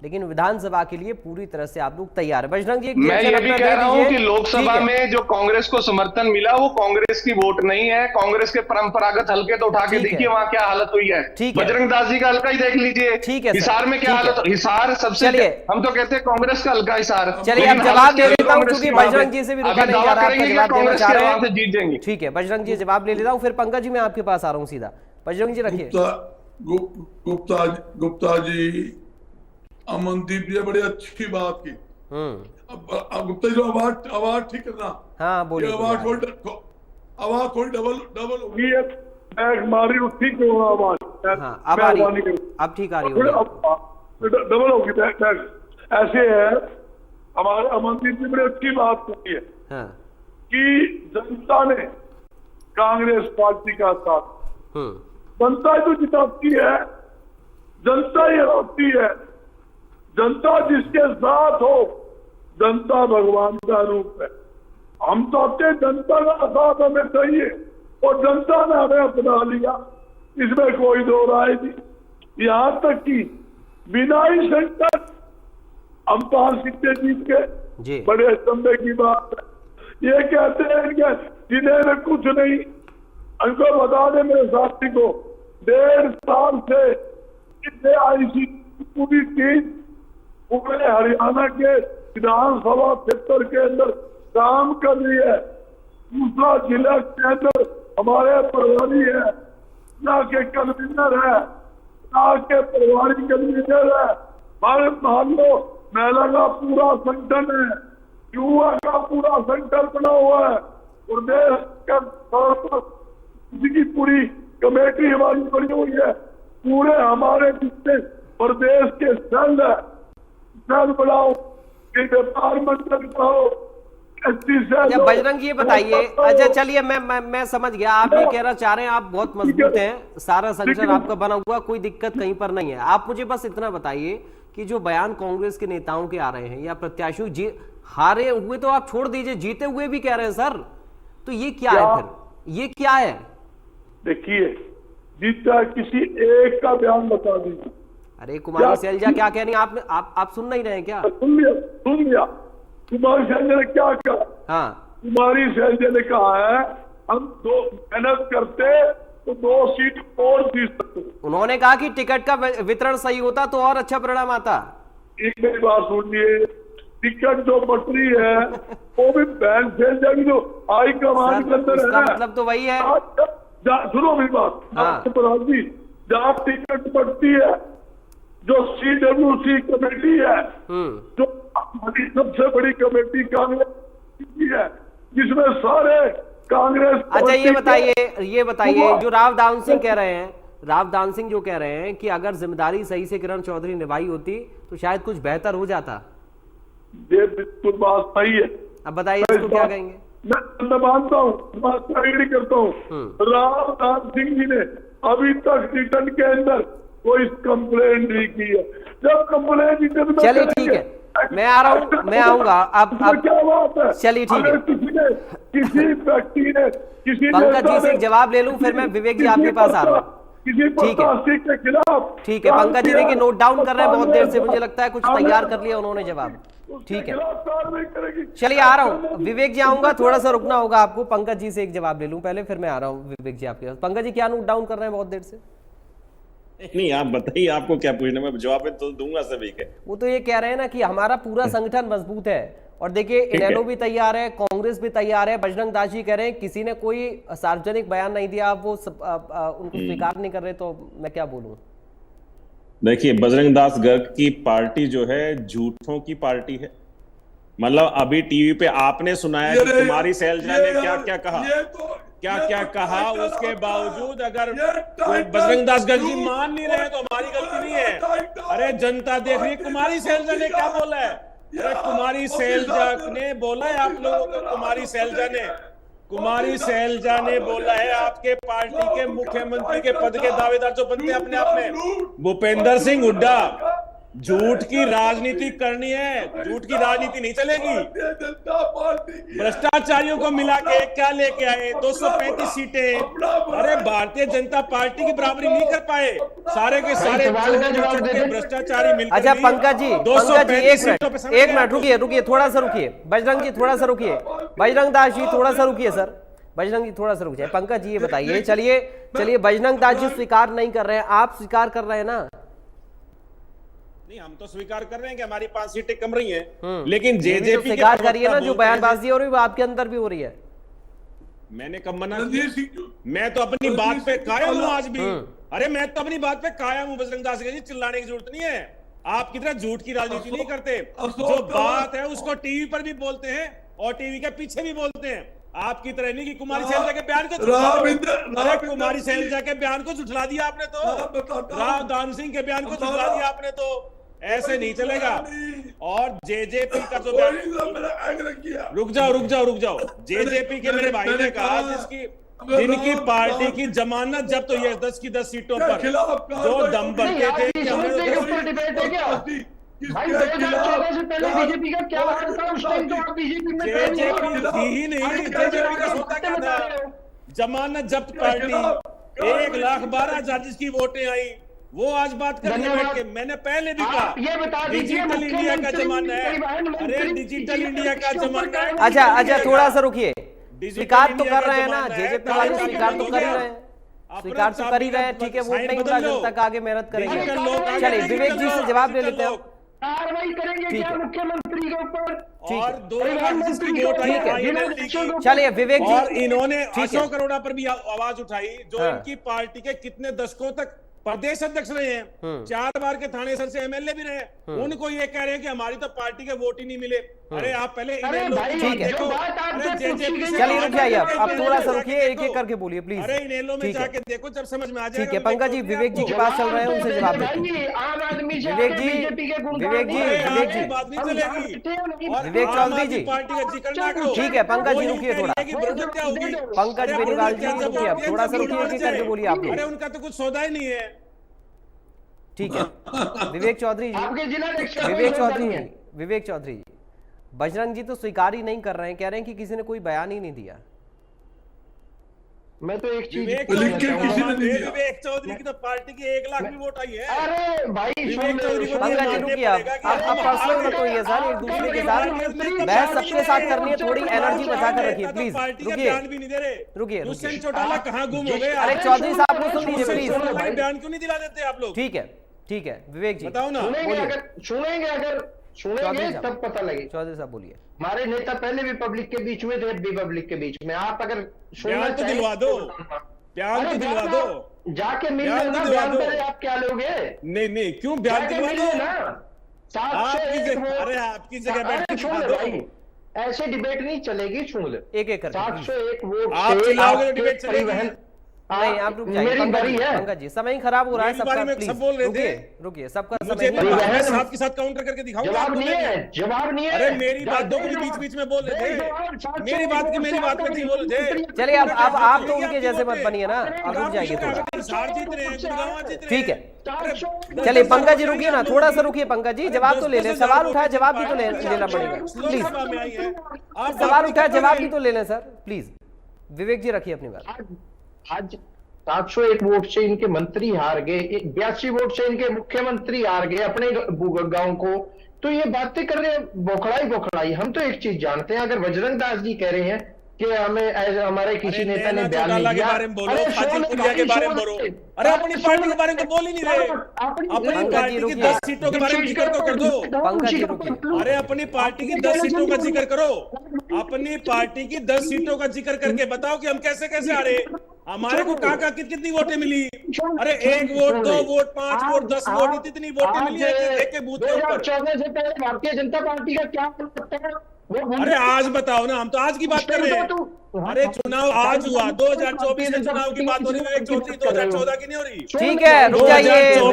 Speaker 1: लेकिन विधानसभा के लिए पूरी तरह से आप लोग तैयार है। बजरंग जी,
Speaker 10: मैं ये भी कह रहा हूं कि लोकसभा में जो कांग्रेस को समर्थन मिला वो कांग्रेस की वोट नहीं है, कांग्रेस के परंपरागत हलके तो उठा के देखिए वहां क्या हालत हुई है। बजरंग दास जी का हल्का ही देख लीजिए, हिसार में क्या हालत, हिसार सबसे, हम तो कहते हैं कांग्रेस का हल्का हिसार।
Speaker 1: चलिए अब जवाब दे देता हूं, क्योंकि बजरंग जी से भी रुका नहीं जा रहा,
Speaker 10: कांग्रेस के वहां से जीत जाएंगे।
Speaker 1: ठीक है बजरंग जी जवाब ले लेता हूँ, फिर पंकज जी मैं आपके पास आ रहा हूँ सीधा। बजरंग जी रखिए।
Speaker 8: गुप्ता जी, अमनदीप जी बड़ी अच्छी बात की। अब गुप्ता जी आवाज ठीक करना।
Speaker 1: हाँ बोलिए।
Speaker 8: आवाज थोड़ी डबल होगी, मारी उठी क्यों आवाज।
Speaker 1: हाँ, अब आ रही, अब ठीक आ रही होगी,
Speaker 8: डबल होगी। ऐसे है, हमारे अमनदीप जी बड़ी अच्छी बात की है।
Speaker 1: हाँ।
Speaker 8: कि जनता ने कांग्रेस पार्टी का साथ, जनता जो जिताती है, जनता ही हराती है। जनता जिसके साथ हो, जनता भगवान का रूप है। हम चाहते हैं जनता का साथ हमें चाहिए, और जनता ने हमें अपना लिया, इसमें कोई दो राय नहीं। यहाँ तक कि बिना ही संकट हम 5 सीटें जीत के, बड़े अचंभे की बात है। ये कहते हैं जिन्हें में कुछ नहीं, उनको बता दे मेरे साथी को, 1.5 साल से आई सी पूरी टीम पूरे हरियाणा के विधानसभा क्षेत्र के अंदर काम कर रही है। दूसरा जिला के अंदर हमारे प्रभारी है, जिला के कन्वीनर है, जिला के प्रभारी कन्वीनर है, हमारे मान लो महिला का पूरा संगठन है, युवा का पूरा संगठन बना हुआ है, प्रदेश के तौर पर की पूरी कमेटी हमारी बनी हुई है। पूरे हमारे जितने प्रदेश के सेल है, सेल बनाओ, व्यापार मंडल बनाओ।
Speaker 1: अच्छा बजरंग जी ये बताइए, अच्छा चलिए मैं समझ गया, आप ये कहना चाह रहे हैं आप बहुत मजबूत हैं, सारा संगठन आपका बना हुआ, कोई दिक्कत कहीं पर नहीं है। आप मुझे बस इतना बताइए कि जो बयान कांग्रेस के नेताओं के आ रहे हैं या प्रत्याशी हारे हुए तो आप छोड़ दीजिए, जीते हुए भी कह रहे हैं सर, तो ये क्या है फिर, ये क्या है?
Speaker 8: देखिए, जीता किसी एक का बयान बता दीजिए।
Speaker 1: अरे कुमारी सैलजा क्या कह रही है, आप सुन नहीं रहे क्या?
Speaker 8: सुन लिया। कुमारी सैलजा ने क्या कहा?
Speaker 1: हाँ,
Speaker 8: कुमारी सैलजा ने कहा है हम मेहनत करते तो 2 सीट और जीत सकते।
Speaker 1: उन्होंने कहा कि टिकट का वितरण सही होता तो और अच्छा परिणाम आता।
Speaker 8: एक मेरी बात सुनिए, टिकट जो बट रही है वो भी बहन सैलजा की जो हाई कमान के अंदर है,
Speaker 1: मतलब तो वही है।
Speaker 8: सुनो मेरी बात, जहाँ टिकट बढ़ती है, जो CWC कमेटी है, जो हमारी सबसे बड़ी कमेटी कांग्रेस की है, जिसमें सारे कांग्रेस।
Speaker 1: अच्छा ये बताइए जो राव दान सिंह कह रहे हैं, राव दान सिंह जो कह रहे हैं कि अगर जिम्मेदारी सही से किरण चौधरी निभाई होती तो शायद कुछ बेहतर हो जाता।
Speaker 8: ये बिल्कुल बात सही है।
Speaker 1: अब बताइए इसको क्या कहेंगे?
Speaker 8: मैं मानता हूँ, मैं करता हूँ, राव दान सिंह जी ने अभी तक रिटर्न के अंदर कोई कंप्लेन नहीं की है। जब कंप्लेन,
Speaker 1: चलिए ठीक है, मैं आ रहा हूँ, मैं आऊंगा। अब
Speaker 8: क्या बात है?
Speaker 1: चलिए ठीक है,
Speaker 8: किसी व्यक्ति ने, किसी
Speaker 1: पंकज जी से जवाब ले लूं, फिर मैं विवेक जी आपके पास आ रहा हूँ।
Speaker 8: ठीक है,
Speaker 1: ठीक है पंकज जी देखिए नोट डाउन कर रहे हैं बहुत देर से, मुझे लगता है कुछ तैयार कर लिया उन्होंने जवाब। ठीक है चलिए आ रहा हूँ, विवेक जी आऊंगा, थोड़ा सा रुकना होगा आपको, पंकज जी से एक जवाब ले लूं पहले, फिर मैं आ रहा हूँ विवेक जी आपके पास। पंकज जी क्या नोट डाउन कर रहे हैं बहुत देर से?
Speaker 7: नहीं आप बताइए, आपको क्या पूछना, मैं जवाब तो दूंगा सभी के।
Speaker 1: वो तो ये कह रहे हैं ना कि हमारा पूरा संगठन मजबूत है, और देखिए इनेलो भी तैयार है, कांग्रेस भी तैयार है। बजरंग दास जी कह रहे हैं किसी ने कोई सार्वजनिक बयान नहीं दिया, आप वो उनको स्वीकार नहीं कर रहे, तो मैं क्या बोलूं?
Speaker 7: देखिए बजरंग दास गर्ग की पार्टी जो है झूठों की पार्टी है। मतलब अभी टीवी पे आपने सुनाया कि कुमारी सैलजा ने क्या क्या कहा, क्या कहा, उसके बावजूद अगर बजरंग दास गर्ग जी मान नहीं रहे तो हमारी गलती नहीं है। अरे जनता देख रही, कुमारी सैलजा ने क्या बोला है, अरे कुमारी सैलजा ने बोला है आप लोगों को, कुमारी सैलजा ने बोला है आपके पार्टी के मुख्यमंत्री के पद के दावेदार जो बनते हैं अपने आप में भूपेंद्र सिंह हुड्डा। झूठ की राजनीति करनी है, झूठ की राजनीति नहीं चलेगी। भ्रष्टाचारियों को मिला के क्या लेके आए? 235 सीटें। अरे भारतीय जनता पार्टी की बराबरी नहीं कर पाए, सारे के सारे भ्रष्टाचारी मिलकर।
Speaker 1: अच्छा पंकज जी, एक मिनट रुकिए, थोड़ा सा रुकिए। बजरंग जी थोड़ा सा रुकिए, बजरंग दास जी थोड़ा सा रुकिए सर, बजरंग जी थोड़ा सा रुक जाए। पंकज जी ये बताइए, चलिए बजरंग दास जी स्वीकार नहीं कर रहे हैं, आप स्वीकार कर रहे हैं ना?
Speaker 7: नहीं, हम तो स्वीकार कर रहे हैं कि हमारी 5 सीटें कम रही हैं, लेकिन जेजेपी
Speaker 1: तो स्वीकार करिए ना, जो बयानबाजी हो रही है वो आपके अंदर भी हो रही है।
Speaker 7: मैंने कब मना किया? मैं तो अपनी बात पे कायम हूं आज भी। अरे मैं तो अपनी बात पे कायम हूं बजरंग दास जी, चिल्लाने की जरूरत नहीं है। आप की तरह झूठ की राजनीति नहीं करते, जो बात है उसको टीवी पर भी बोलते हैं और टीवी के पीछे भी बोलते हैं। आपकी तरह नहीं कि कुमारी सैलजा के बयान को कुमारी सैलजा के बयान को झुठला दिया आपने, तो राव दान सिंह के बयान को झुठला दिया आपने, तो ऐसे नहीं चलेगा। और जेजेपी का जो रुक जाओ, जेजेपी के मेरे भाई ने कहा जिनकी पार्टी की जमानत जब्त हुई है 10 की 10 सीटों पर, जो दम भरते थे कि हमने
Speaker 9: भाई 2014 से पहले बीजेपी का क्या हाल था? उस टाइम तो बीजेपी में
Speaker 7: जेजेपी का सौदा क्या था? जमानत जब्त पार्टी 1,12,000 जिसकी वोटें आई, वो आज बात करने बैठ के। मैंने पहले भी कहा
Speaker 9: ये बता दीजिए
Speaker 7: डिजिटल इंडिया का जमाना है। अरे डिजिटल इंडिया का जमाना है।
Speaker 1: अच्छा थोड़ा सा रुकिए, स्वीकार तो कर रहे हैं ना जेजेपी वाले, स्वीकार तो कर ही रहे हैं, स्वीकार तो कर ही रहे हैं। ठीक है, वोट नहीं मिला, जनता का आगे मेहनत करेंगे। चलिए विवेक जी से जवाब ले लेते हैं।
Speaker 9: कार्रवाई करेंगे क्या मुख्यमंत्री के ऊपर?
Speaker 7: और 2 लाख जिसकी वोट आई,
Speaker 1: चलिए विवेक जी,
Speaker 7: और इन्होंने अशोक अरोड़ा पर भी आवाज उठाई, जो इनकी पार्टी के कितने दशकों तक प्रदेश अध्यक्ष रहे हैं, 4 बार के थाने सर से एमएलए भी रहे, उनको ये कह रहे हैं कि हमारी तो पार्टी के वोट ही नहीं मिले। अरे आप पहले
Speaker 1: चलिए रुक जाइए, आप थोड़ा सा रुकिए, एक एक करके बोलिए प्लीज।
Speaker 7: अरे इनेलो में जाके देखो, जब समझ में आ जाएगा।
Speaker 1: ठीक है पंकज जी, विवेक जी के पास चल रहे हैं, उनसे जवाब देते हैं।
Speaker 9: आम आदमी से
Speaker 1: विवेक जी विवेक चौधरी जी,
Speaker 7: पार्टी का जिक्र ना करो।
Speaker 1: ठीक है पंकज जी रुकिए थोड़ा, पंकज बेनीवाल जी रुकिए, अब थोड़ा सा रुकिए, एक करके बोलिए आप।
Speaker 7: अरे उनका तो कुछ सौदा ही नहीं है।
Speaker 1: ठीक है विवेक चौधरी जी, विवेक चौधरी जी, बजरंग जी तो स्वीकार ही नहीं कर रहे हैं, कह रहे हैं कि किसी ने कोई बयान ही नहीं दिया।
Speaker 9: मैं तो एक चीज
Speaker 7: विवेक चौधरी की तो पार्टी की 1 लाख भी वोट आई है।
Speaker 9: अरे भाई
Speaker 7: विवेक चौधरी को
Speaker 1: पंकज जी रुकिए, आप पर्सनल मत होइए सर, एक दूसरे के साथ बहस सबके साथ करनी है, थोड़ी एनर्जी बचा कर रखिए प्लीज। रुकिए
Speaker 7: दुष्यंत चौटाला कहाँ गुम हो गए?
Speaker 1: अरे चौधरी साहब को सुन लीजिए प्लीज,
Speaker 7: बयान क्यों नहीं दिला देते आप लोग?
Speaker 1: ठीक है विवेक जी
Speaker 7: बताओ ना,
Speaker 9: सुनेंगे तब पता लगे।
Speaker 1: चौधरी साहब बोलिए।
Speaker 9: हमारे नेता पहले भी पब्लिक के बीच में थे, अब भी पब्लिक के बीच में। आप अगर
Speaker 7: सुनना तो दिलवा दो, प्यार तो दिलवा दो,
Speaker 9: जाके मिल लेना, बयान करे आप क्या लोगे?
Speaker 7: नहीं क्यों बयान दिलवा दो ना?
Speaker 9: अरे
Speaker 7: आपकी जगह बैठ के
Speaker 9: सुन ले भाई, ऐसे डिबेट नहीं चलेगी। सुन ले,
Speaker 1: एक एक करके
Speaker 9: 701 वोट
Speaker 7: आप चिल्लाओगे तो डिबेट चलेगी।
Speaker 1: नहीं आप रुक जाइए पंकज जी, समय खराब हो रहा है सबका, प्लीज रुकिए, सबका समय
Speaker 7: साथ के साथ काउंटर करके दिखाओ।
Speaker 9: जवाब नहीं है।
Speaker 7: अरे मेरी बातों को भी बीच में बोल रहे थे, मेरी बात पे नहीं बोल रहे थे।
Speaker 1: चलिए अब आप तो उनके जैसे मत बनिए ना, आप रुक जाइए थोड़ा। ठीक है चलिए पंकज जी रुकिए ना, थोड़ा सा रुकिए पंकज जी, जवाब तो ले लें, सवाल उठाया जवाब भी तो लेना पड़ेगा प्लीज। सवाल उठाया जवाब भी तो ले लें सर प्लीज। विवेक जी रखिए अपनी बात।
Speaker 9: आज 701 वोट से इनके मंत्री हार गए, 82 वोट से इनके मुख्यमंत्री हार गए अपने गांव को, तो ये बातें कर रहे हैं बौखड़ाई। हम तो एक चीज जानते हैं, अगर बजरंग दास जी कह रहे हैं कि हमें हमारे किसी नेता ने बयान नहीं दिया,
Speaker 7: अरे अपनी पार्टी के बारे में तो बोल ही नहीं रहे, अपनी पार्टी की 10 सीटों के बारे में जिक्र तो कर दो। अरे अपनी पार्टी की 10 सीटों का जिक्र करो, अपनी पार्टी की 10 सीटों का जिक्र करके बताओ कि हम कैसे कैसे आ रहे, हमारे को कहाँ कितनी वोटें मिली। अरे 1 वोट 2 वोट 5 वोट 10 वोट इतनी वोटें मिली है एक बूथ के ऊपर।
Speaker 9: 2014 से पहले भारतीय जनता पार्टी का क्या
Speaker 7: अरे आज बताओ ना, हम तो आज की बात कर रहे हैं। अरे चुनाव आज हुआ, 2024 के चुनाव की बात हो रही है, 2014 की नहीं हो रही।
Speaker 1: ठीक है, रुक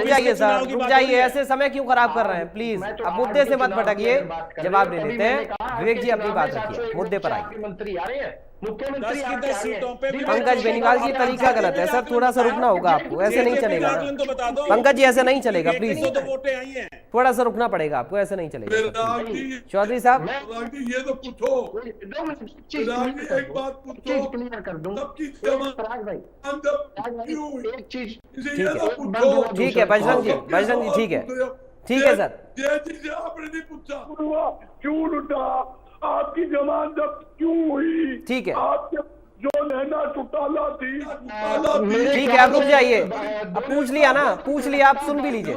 Speaker 1: जाइए सर, रुक जाइए, ऐसे समय क्यों खराब कर रहे हैं प्लीज। अब मुद्दे से मत भटकिए, जवाब ले लेते हैं। विवेक जी अपनी बात रखिए, मुद्दे पर आइए।
Speaker 9: मंत्री आ रहे हैं, मुख्यमंत्री
Speaker 7: 10 सीटों पे
Speaker 1: पंकज बेनीवाल जी, तरीका गलत है सर, थोड़ा सा रुकना होगा आपको, ऐसे नहीं चलेगा पंकज जी, ऐसे नहीं चलेगा प्लीज,
Speaker 7: वोटें आई हैं।
Speaker 1: थोड़ा सा रुकना पड़ेगा आपको, ऐसे नहीं चलेगा। चौधरी साहब,
Speaker 8: ये तो पूछो, एक बात पूछो,
Speaker 9: क्लियर कर दूं, एक चीज
Speaker 1: ठीक है बजरंग जी, ठीक है सर।
Speaker 8: आपने नहीं पूछा क्यों लुटा, आपकी जमानत जब्त क्यों हुई,
Speaker 1: ठीक है,
Speaker 8: आपके जो नैना चौटाला थी,
Speaker 1: ठीक है, आप रुक जाइए। अब पूछ लिया ना, पूछ लिया, आप सुन भी लीजिए,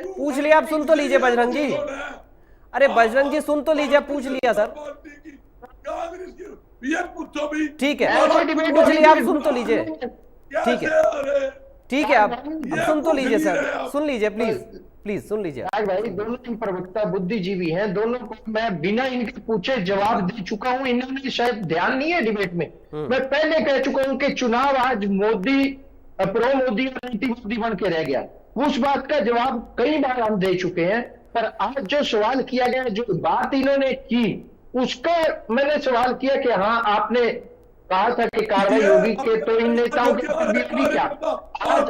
Speaker 1: पूछ लिया, आप सुन तो लीजिए बजरंग जी। अरे बजरंग जी सुन तो लीजिए, पूछ लिया सर, ठीक है, पूछ लिया, आप सुन तो लीजिए, ठीक है, आप सुन तो लीजिए सर, सुन लीजिए प्लीज सुन लीजिए।
Speaker 9: भाई दोनों ही प्रवक्ता बुद्धिजीवी हैं, दोनों को मैं बिना इनके पूछे जवाब दे चुका हूं, इन्होंने शायद ध्यान नहीं है डिबेट में। मैं पहले कह चुका हूं कि चुनाव आज मोदी, प्रो मोदी और एंटी मोदी बन के रह गया, उस बात का जवाब कई बार हम दे चुके हैं। पर आज जो सवाल किया गया, जो बात इन्होंने की, उसका मैंने सवाल किया कि हाँ आपने कहा था कि कार्रवाई होगी, कि तो इन नेताओं के भी क्या आज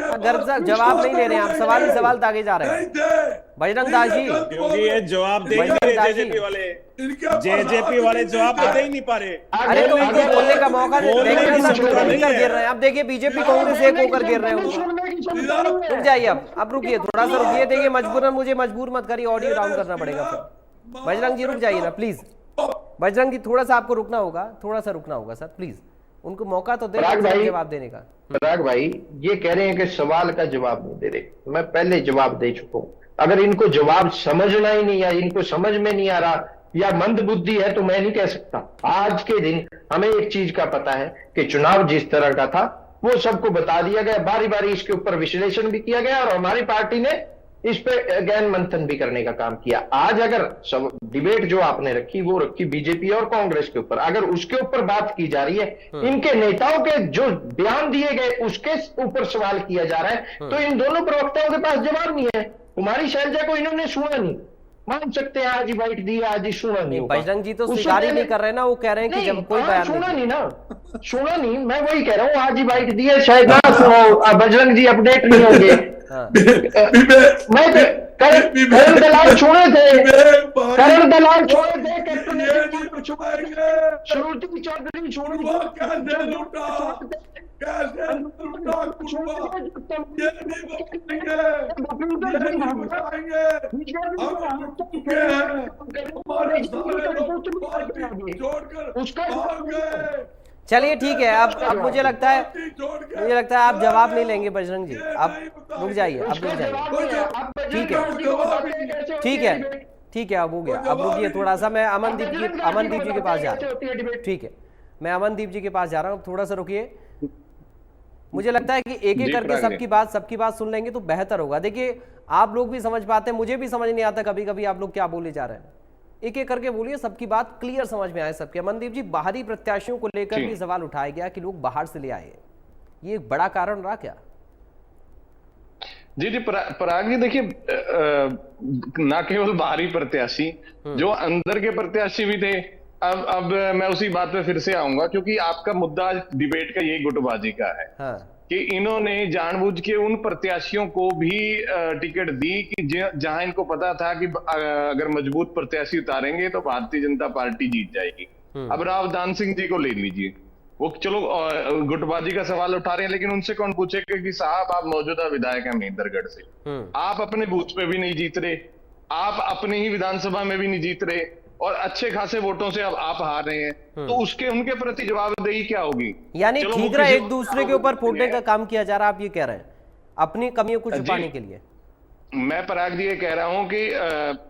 Speaker 1: अगर जवाब नहीं ले रहे हैं आप, सवाल ही सवाल आगे जा रहे हैं बजरंग दास जी,
Speaker 7: क्योंकि ये जवाब देंगे जेजेपी वाले जवाब दे ही नहीं पा रहे।
Speaker 1: अरे तो उनको बोलने का मौका गिर रहे हैं। अब देखिए बीजेपी कांग्रेस एक होकर गिर रहे हैं। रुक जाइए, अब रुकिए, थोड़ा सा रुकिए। देखिए मजबूरन मुझे मजबूर मत करिए, ऑडियो डाउन करना पड़ेगा फिर। बजरंग जी रुक जाइए ना प्लीज, बजरंग जी थोड़ा सा आपको रुकना होगा, थोड़ा सा रुकना होगा सर प्लीज, उनको मौका तो दे जवाब देने का।
Speaker 9: पराग भाई ये कह रहे हैं कि सवाल का जवाब नहीं दे रहे, मैं पहले जवाब दे चुका हूं। अगर इनको जवाब समझना ही नहीं, या इनको समझ में नहीं आ रहा, या मंद बुद्धि है, तो मैं नहीं कह सकता। आज के दिन हमें एक चीज का पता है कि चुनाव जिस तरह का था वो सबको बता दिया गया, बारी बारी इसके ऊपर विश्लेषण भी किया गया, और हमारी पार्टी ने इस पे ज्ञान मंथन भी करने का काम किया। आज अगर डिबेट जो आपने रखी वो रखी बीजेपी और कांग्रेस के ऊपर, अगर उसके ऊपर बात की जा रही है, इनके नेताओं के जो बयान दिए गए उसके ऊपर सवाल किया जा रहा है, तो इन दोनों प्रवक्ताओं के पास जवाब नहीं है। कुमारी शैलजा को इन्होंने सुना नहीं, मान सकते हैं आज ही बाइट दी, आज ही सुना नहीं।
Speaker 1: बजरंग जी तो स्वीकार ही नहीं कर रहे ना, वो कह रहे हैं कि जब कोई बयान
Speaker 9: सुना नहीं ना, सुना नहीं, मैं वही कह रहा हूँ, आज ही बाइट दी है, शायद ना सुनो, बजरंग जी अपडेट नहीं होंगे। मैं करण दलाल छोड़े थे, करण दलाल छोड़े थे, कैप्टन श्रुति चौधरी छोड़े
Speaker 1: चलिए ठीक है। अब मुझे लगता है आप जवाब नहीं लेंगे बजरंग जी, आप रुक जाइए, आप रुक जाइए, ठीक है, अब हो गया। अब रुकिए थोड़ा सा, मैं अमनदीप जी के पास जा रहा हूँ, ठीक है, मैं अमनदीप जी के पास जा रहा हूँ, थोड़ा सा रुकिए। मुझे लगता है कि एक एक करके सबकी बात सुन लेंगे तो बेहतर होगा। देखिए आप लोग भी समझ पाते हैं, मुझे भी समझ नहीं आता कभी कभी आप लोग क्या बोले जा रहे हैं। एक एक करके बोलिए, सबकी बात क्लियर समझ में आए सबके। मनदीप जी, बाहरी प्रत्याशियों को लेकर भी सवाल उठाया गया कि लोग बाहर से ले आए, ये एक बड़ा कारण रहा क्या?
Speaker 10: जी पराग जी, देखिए ना केवल बाहरी प्रत्याशी, जो अंदर के प्रत्याशी भी थे। अब मैं उसी बात पे फिर से आऊंगा, क्योंकि आपका मुद्दा डिबेट का यही गुटबाजी का है। हाँ। कि इन्होंने जानबूझ के उन प्रत्याशियों को भी टिकट दी कि जहां इनको पता था कि अगर मजबूत प्रत्याशी उतारेंगे तो भारतीय जनता पार्टी जीत जाएगी। अब राव दान सिंह जी को ले लीजिए, वो चलो गुटबाजी का सवाल उठा रहे हैं, लेकिन उनसे कौन पूछेगा कि साहब आप मौजूदा विधायक हैं महेंद्रगढ़ से, आप अपने बूथ पे भी नहीं जीत रहे, आप अपने ही विधानसभा में भी नहीं जीत रहे, और अच्छे खासे वोटों से अब आप हार रहे हैं, तो उनके प्रति जवाबदेही क्या होगी?
Speaker 1: यानी ठीकरा एक दूसरे के ऊपर फोड़ने का काम किया जा रहा है, आप ये कह रहे हैं अपनी कमियों को छुपाने के लिए?
Speaker 10: मैं पराग जी ये कह रहा हूं कि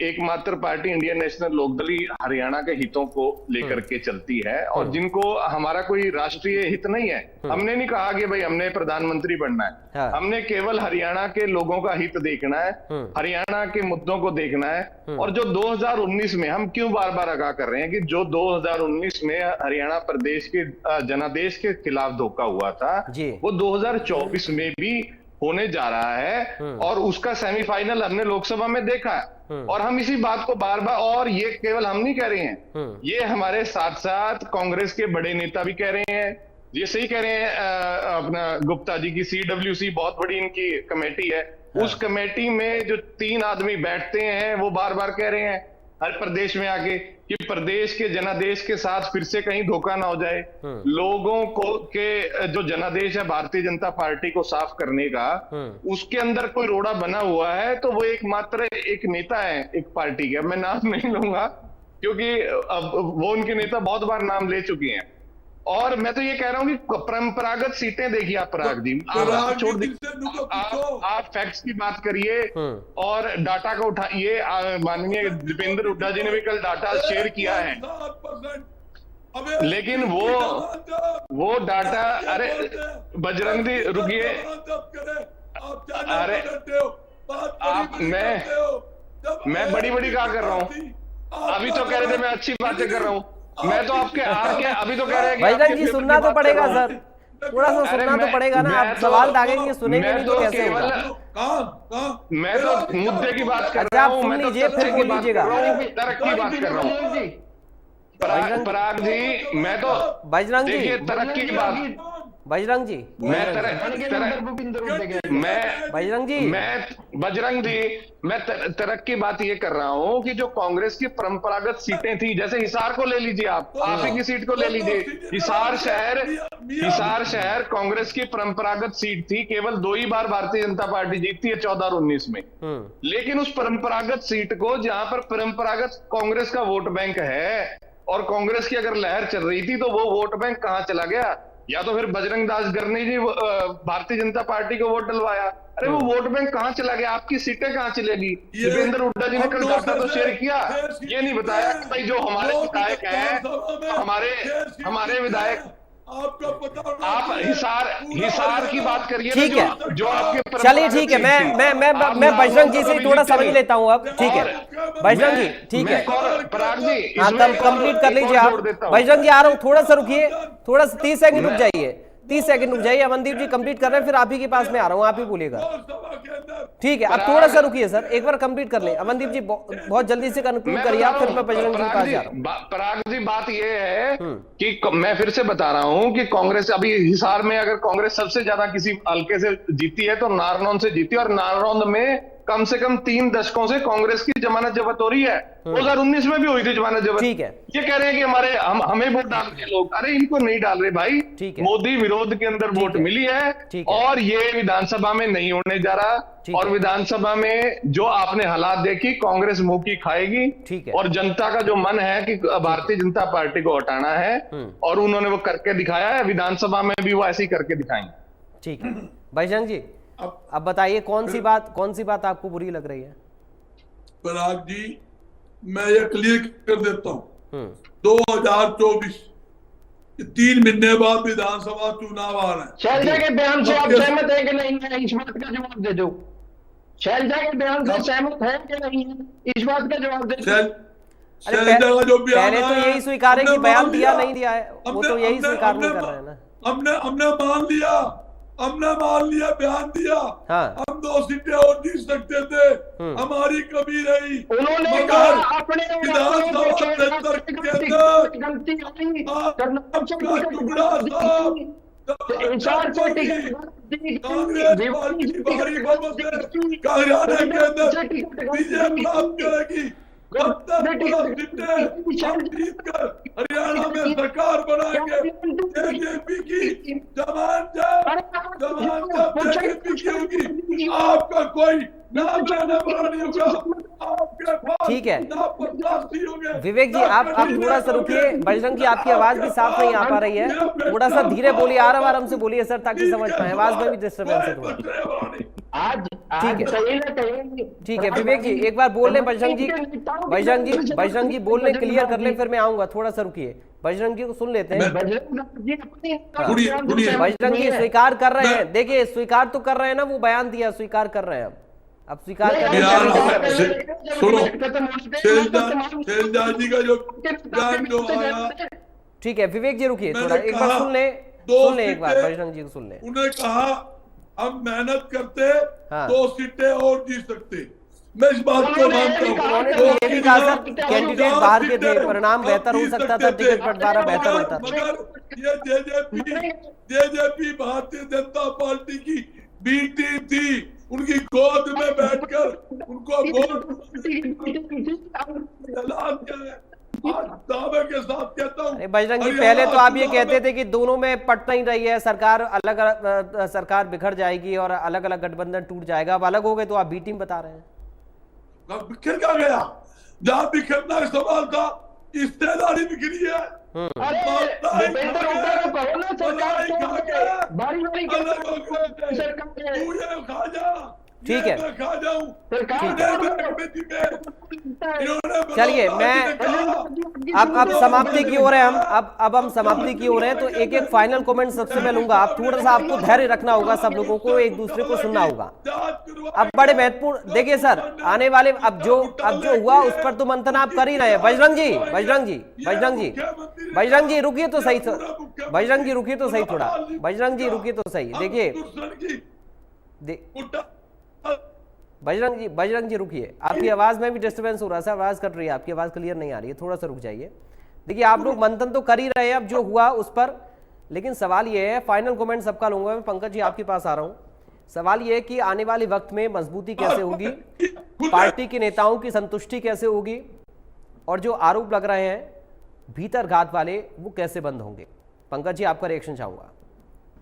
Speaker 10: एकमात्र पार्टी इंडियन नेशनल लोकदल ही हरियाणा के हितों को लेकर के चलती है और जिनको हमारा कोई राष्ट्रीय हित नहीं है। हमने नहीं कहा कि भाई हमने प्रधानमंत्री बनना है, हमने केवल हरियाणा के लोगों का हित देखना है, हरियाणा के मुद्दों को देखना है। और जो 2019 में हम क्यों बार बार आगाह कर रहे हैं कि जो 2019 में हरियाणा प्रदेश के जनादेश के खिलाफ धोखा हुआ था वो 2024 में भी होने जा रहा है और उसका सेमीफाइनल हमने लोकसभा में देखा है। और हम इसी बात को बार बार, और ये केवल हम नहीं कह रहे हैं, ये हमारे साथ साथ कांग्रेस के बड़े नेता भी कह रहे हैं। ये सही कह रहे हैं, अपना गुप्ता जी की CWC बहुत बड़ी इनकी कमेटी है, उस कमेटी में जो 3 आदमी बैठते हैं वो बार बार कह रहे हैं हर प्रदेश में आके कि प्रदेश के जनादेश के साथ फिर से कहीं धोखा ना हो जाए। लोगों को के जो जनादेश है भारतीय जनता पार्टी को साफ करने का, उसके अंदर कोई रोड़ा बना हुआ है तो वो एकमात्र एक नेता है एक पार्टी के। मैं नाम नहीं लूंगा क्योंकि अब वो उनके नेता बहुत बार नाम ले चुके हैं। और मैं तो ये कह रहा हूँ कि परंपरागत सीटें देखिए आप पराग जी, आप छोड़ दीजिए, आप फैक्ट्स की बात करिए और डाटा को उठाइए। माननीय दीपेंद्र हुड्डा जी ने भी कल डाटा शेयर किया है, लेकिन वो डाटा, अरे बजरंग जी रुकिए, अरे आप मैं बड़ी बड़ी क्या कर रहा हूँ? अभी तो कह रहे थे मैं अच्छी बातें कर रहा हूँ, मैं तो आपके अभी तो कह रहे हैं कि
Speaker 1: बजरंग जी सुनना तो पड़ेगा सर, थोड़ा सा सुनना तो पड़ेगा ना। आप सवाल दागेंगे, सुनेंगे नहीं तो कैसे होगा?
Speaker 10: मैं तो मुद्दे की बात कर रहा हूँ, मैं तो
Speaker 1: फिर बोल लीजिएगा,
Speaker 10: तरक्की की बात कर रहा हूँ। पराग जी मैं तो
Speaker 1: बजरंग जी
Speaker 10: देखिए तरक्की की बात,
Speaker 1: बजरंग जी
Speaker 10: मैं तरक्की बात ये कर रहा हूँ कि जो कांग्रेस की परंपरागत सीटें थी, जैसे हिसार को ले लीजिए, आप ही की सीट को ले लीजिए, हिसार शहर कांग्रेस की परंपरागत सीट थी, केवल 2 ही बार भारतीय जनता पार्टी जीतती है 14 और 19 में। लेकिन उस परंपरागत सीट को, जहां पर परंपरागत कांग्रेस का वोट बैंक है और कांग्रेस की अगर लहर चल रही थी, तो वो वोट बैंक कहां चला गया? या तो फिर बजरंग दास गर्नी जी भारतीय जनता पार्टी को वोट डलवाया, अरे वो वोट बैंक कहां चला गया? आपकी सीटें कहां चलेगी? दीपेंद्र हुड्डा जी ने कल डाटा तो शेयर किया, ये नहीं बताया कि भाई जो हमारे विधायक हैं, हमारे विधायक, आप हिसार की बात करिए।
Speaker 1: ठीक है,
Speaker 10: जो आपके,
Speaker 1: चलिए ठीक है, मैं बजरंग जी से थोड़ा समझ लेता हूँ अब। ठीक है बजरंग जी, ठीक है,
Speaker 10: पराग जी
Speaker 1: हाँ कंप्लीट कर लीजिए आप। बजरंग जी आ रहा हूँ, थोड़ा सा रुकिए, थोड़ा सा 30 सेकंड रुक जाइए, 30 सेकंड रुक जाइए। अमनदीप जी कंप्लीट कर रहे हैं, फिर आप ही के पास में आ रहा हूँ, आप ही बोलिएगा। ठीक है, आप थोड़ा सा रुकिए सर, एक बार कंप्लीट कर ले। अमनदीप जी बहुत जल्दी से कंक्लूड करिए आप, फिर मैं बजरंग जी के पास जा रहा हूँ।
Speaker 10: पराग जी बात ये है कि मैं फिर से बता रहा हूँ कि कांग्रेस अभी हिसार में, अगर कांग्रेस सबसे ज्यादा किसी हल्के से जीती है तो नारनौंद से जीती, और नारनौंद में कम से कम 3 दशकों से कांग्रेस की जमानत जब्त हो रही है। 2019 में भी हुई थी जमानत जब्त।
Speaker 1: ठीक है,
Speaker 10: ये कह रहे हैं कि हमें वोट डाल रहे हैं लोग, अरे इनको नहीं डाल रहे भाई। मोदी विरोध के अंदर वोट मिली है और ये विधानसभा में नहीं होने जा रहा। और विधानसभा में जो आपने हालात देखी, कांग्रेस मुंह की खाएगी और जनता का जो मन है कि भारतीय जनता पार्टी को हटाना है, और उन्होंने वो करके दिखाया है। विधानसभा में भी वो ऐसे ही करके दिखाएंगे।
Speaker 1: ठीक है बजरंग जी, अब बताइए कौन सी बात आपको बुरी लग रही है?
Speaker 8: पराग जी मैं ये क्लियर कर देता हूँ, 2024 3 महीने बाद विधानसभा चुनाव आ रहे हैं।
Speaker 9: शैलजा के बयान से आप सहमत है कि नहीं है? इस बात का जवाब दे दो। शैलजा के बयान से सहमत है कि नहीं है? इस बात का जवाब दे दो।
Speaker 8: शैलजा का जो बयान
Speaker 1: पहले तो यही स्वीकार है कि बयान दिया नहीं दिया है, वो तो यही स्वीकार नहीं कर रहे हैं ना।
Speaker 8: हमने मान लिया बयान दिया। हाँ। हम 2 सीटें और जीत सकते थे, हमारी कमी रही।
Speaker 9: उन्होंने कहा अपने
Speaker 8: हरियाणा में सरकार बनाएंगे, बीजेपी की जवान जब बीजेपी की होगी, आपका कोई नाम लेने वाला नहीं होगा।
Speaker 1: ठीक है विवेक जी, आप थोड़ा सा रुकिए। बजरंग जी, आपकी आवाज भी साफ नहीं आ पा रही है, थोड़ा सा धीरे बोलिए, आराम से बोलिए सर, ताकि समझ पाए। आवाज में भी डिस्टर्बेंस है थोड़ा। ठीक है विवेक जी, एक बार बोल लें बजरंग जी बोल लें, क्लियर कर लें, फिर मैं आऊंगा। थोड़ा सा रुकिए, बजरंग जी को सुन लेते हैं। बजरंग जी स्वीकार कर रहे हैं, देखिए स्वीकार तो कर रहे हैं ना, वो बयान दिया, स्वीकार कर रहे हैं। अब स्वीकार कर रहे हैं।
Speaker 8: सुनो, शेरजाद जी का जो आया,
Speaker 1: ठीक है विवेक जी रुकिए थोड़ा, एक बार सुन ले एक बार बजरंग जी को सुन ले।
Speaker 8: उन्हें कहा हम मेहनत करते 2 सीटें और जीत सकते, मैं इस बात को मानता हूँ।
Speaker 1: उन्होंने तो ये भी कहा सर, कैंडिडेट बाहर के थे, परिणाम बेहतर हो सकता था, टिकट बंटवारा बेहतर होता।
Speaker 8: मगर ये जेजेपी भारतीय जनता पार्टी की बी टीम थी, उनकी गोद में बैठकर उनको वोट ऐलान किया है। दावे के साथ कहता हूं,
Speaker 1: बजरंग जी पहले तो आप ये कहते थे कि दोनों में पट नहीं रही है, सरकार बिखर जाएगी और अलग अलग गठबंधन टूट जाएगा। अब अलग हो गए तो आप बी टीम बता रहे हैं।
Speaker 8: बिखर क्या गया? जहां बिखरना सवाल था, हिस्सेदारी बिखरी है।
Speaker 1: ठीक है चलिए, मैं अब समाप्ति की ओर है हम, अब हम समाप्ति की ओर हैं, तो एक एक फाइनल कमेंट सबसे मैं लूंगा। आप थोड़ा सा, आपको धैर्य रखना होगा, सब लोगों को एक दूसरे को सुनना होगा। अब बड़े महत्वपूर्ण, देखिए सर, आने वाले अब जो हुआ उस पर तो मंथन आप कर ही रहे हैं। बजरंग जी रुकिए तो सही, बजरंग जी रुकिए तो सही थोड़ा, बजरंग जी रुकिए तो सही। देखिए बजरंग जी रुकिए, आपकी आवाज में भी डिस्टर्बेंस हो रहा है, आवाज कट रही है, आपकी आवाज क्लियर नहीं आ रही है, थोड़ा सा रुक जाइए। देखिए आप लोग मंथन तो कर ही रहे हैं अब जो हुआ उस पर, लेकिन सवाल ये है, फाइनल कमेंट सबका लूंगा मैं। पंकज जी आपके पास आ रहा हूं। सवाल ये है कि आने वाले वक्त में मजबूती कैसे होगी, पार्टी के नेताओं की संतुष्टि कैसे होगी, और जो आरोप लग रहे हैं भीतरघात वाले वो कैसे बंद होंगे। पंकज जी आपका रिएक्शन चाहूंगा।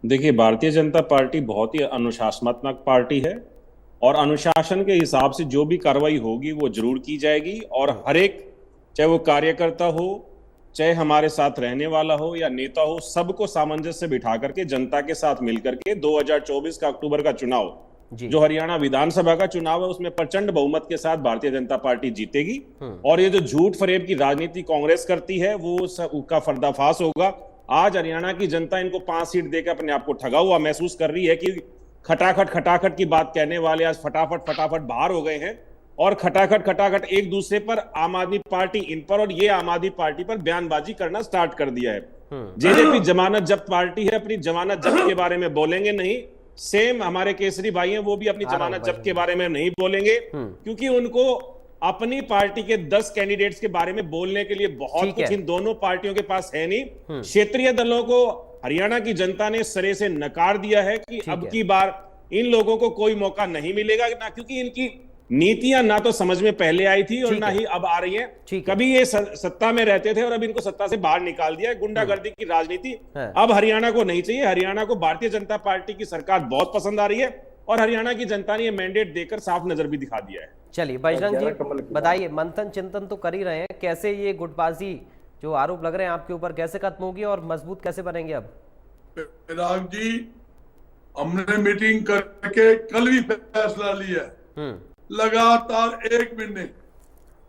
Speaker 7: देखिए, भारतीय जनता पार्टी बहुत ही अनुशासनात्मक पार्टी है और अनुशासन के हिसाब से जो भी कार्रवाई होगी वो जरूर की जाएगी, और हर एक, चाहे वो कार्यकर्ता हो, चाहे हमारे साथ रहने वाला हो या नेता हो, सबको सामंजस्य बिठा करके जनता के साथ मिलकर के 2024 का अक्टूबर का चुनाव, जो हरियाणा विधानसभा का चुनाव है, उसमें प्रचंड बहुमत के साथ भारतीय जनता पार्टी जीतेगी। और ये जो झूठ फरेब की राजनीति कांग्रेस करती है वो उसका पर्दाफाश होगा। आज हरियाणा की जनता इनको 5 सीट देकर अपने आप को ठगा हुआ महसूस कर रही है कि खटाखट की बात कहने वाले आज फटाफट बाहर हो गए हैं, और खटाखट एक दूसरे पर, आम आदमी पार्टी इन पर और ये आम आदमी पार्टी पर बयानबाजी करना स्टार्ट कर दिया है। जेजेपी जमानत जब्त पार्टी है, अपनी जमानत जब्त के बारे में बोलेंगे नहीं। सेम हमारे केसरी भाई हैं, वो भी अपनी जमानत जब्त के बारे में नहीं बोलेंगे, क्योंकि उनको अपनी पार्टी के 10 कैंडिडेट्स के बारे में बोलने के लिए बहुत कुछ इन दोनों पार्टियों के पास है नहीं। क्षेत्रीय दलों को हरियाणा की जनता ने सरे से नकार दिया है कि अब की बार इन लोगों को कोई मौका नहीं मिलेगा ना, क्योंकि इनकी नीतियां ना तो समझ में पहले आई थी और ना ही अब आ रही हैं। कभी ये सत्ता में रहते थे और अब इनको सत्ता से बाहर निकाल दिया है। गुंडागर्दी की राजनीति अब हरियाणा को नहीं चाहिए। हरियाणा को भारतीय जनता पार्टी की सरकार बहुत पसंद आ रही है, और हरियाणा की जनता ने ये मैंडेट देकर साफ नजर भी दिखा दिया है।
Speaker 1: चलिए बजरंग जी बताइए, मंथन चिंतन तो कर ही रहे हैं, कैसे ये गुटबाजी जो आरोप लग रहे हैं आपके ऊपर कैसे खत्म होगी और मजबूत कैसे बनेंगे? अब
Speaker 8: राग जी, हमने मीटिंग करके कल भी फैसला लिया है, लगातार 1 महीने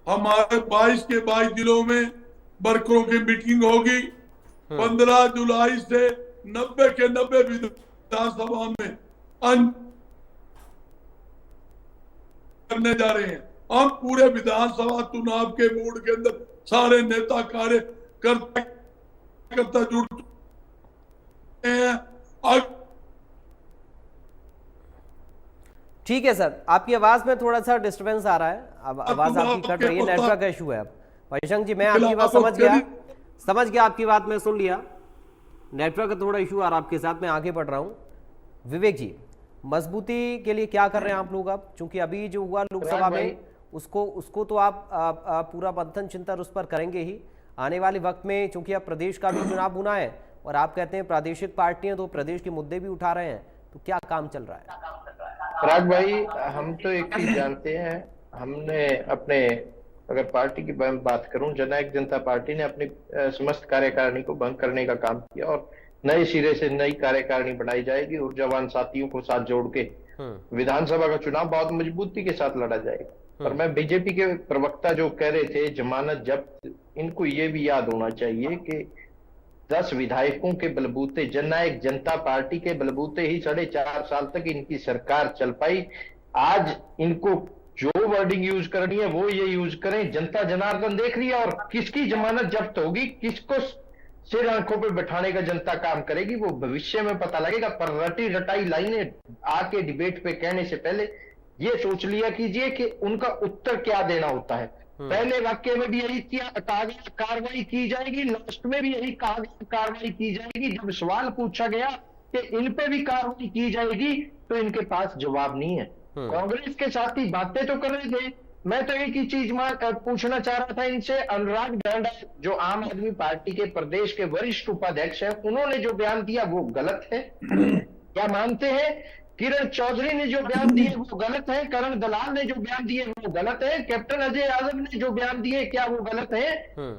Speaker 8: हमारे 22 के 22 जिलों में वर्करों की मीटिंग होगी। 15 जुलाई से 90 के 90 विधानसभा में करने जा रहे हैं। हम पूरे विधानसभा चुनाव के मूड के अंदर सारे नेता कार्यकर्ता जुड़ हैं।
Speaker 1: ठीक है सर, आपकी आवाज में थोड़ा सा डिस्टर्बेंस आ रहा है, अब आवाज आपकी कट रही है, नेटवर्क इशू है। अब बजरंग जी मैं आपकी बात समझ गया, आपकी बात मैं सुन लिया, नेटवर्क का थोड़ा इशू आ रहा है आपके साथ, मैं आगे बढ़ रहा हूं। विवेक जी, मजबूती के लिए क्या कर रहे हैं आप लोग? अब चूंकि अभी जो हुआ लोकसभा में उसको तो आप पूरा मंथन चिंतन उस पर करेंगे ही। आने वाले वक्त में चूंकि अब प्रदेश का भी चुनाव होना है और आप कहते हैं प्रादेशिक पार्टियां तो प्रदेश के मुद्दे भी उठा रहे हैं, तो क्या काम चल रहा है?
Speaker 9: पराग भाई, हम तो एक चीज जानते हैं, हमने अपने, अगर पार्टी की बात करूं, जननायक जनता पार्टी ने अपनी समस्त कार्यकारिणी को भंग करने का काम किया और नए सिरे से नई कार्यकारिणी बनाई जाएगी। ऊर्जावान साथियों को साथ जोड़ के विधानसभा का चुनाव बहुत मजबूती के साथ लड़ा जाएगा। और मैं बीजेपी के प्रवक्ता जो कह रहे थे जमानत जब्त, इनको ये भी याद होना चाहिए कि 10 विधायकों के बलबूते, जननायक जनता पार्टी के बलबूते ही 4.5 साल तक इनकी सरकार चल पाई। आज इनको जो वर्डिंग यूज करनी है वो ये यूज करें। जनता जनार्दन देख रही है और किसकी जमानत जब्त होगी, किसको सिर आंखों पे बैठाने का जनता काम करेगी, वो भविष्य में पता लगेगा। पर रटी रटाई लाइनें आके डिबेट पे कहने से पहले ये सोच लिया कीजिए कि उनका उत्तर क्या देना होता है। पहले वाक्य में भी यही कहा गया कार्रवाई की जाएगी, लास्ट में भी यही कहा गया कार्रवाई की जाएगी। जब सवाल पूछा गया कि इन पे भी कार्रवाई की जाएगी तो इनके पास जवाब नहीं है। कांग्रेस के साथ ही बातें तो कर रहे थे। मैं तो एक ही चीज पूछना चाह रहा था इनसे, अनुराग ढांडा जो आम आदमी पार्टी के प्रदेश के वरिष्ठ उपाध्यक्ष हैं, उन्होंने जो बयान दिया वो गलत है, क्या मानते हैं? किरण चौधरी ने जो बयान दिए वो गलत है, करण दलाल ने जो बयान दिए वो गलत है, कैप्टन अजय यादव ने जो बयान दिए क्या वो गलत है?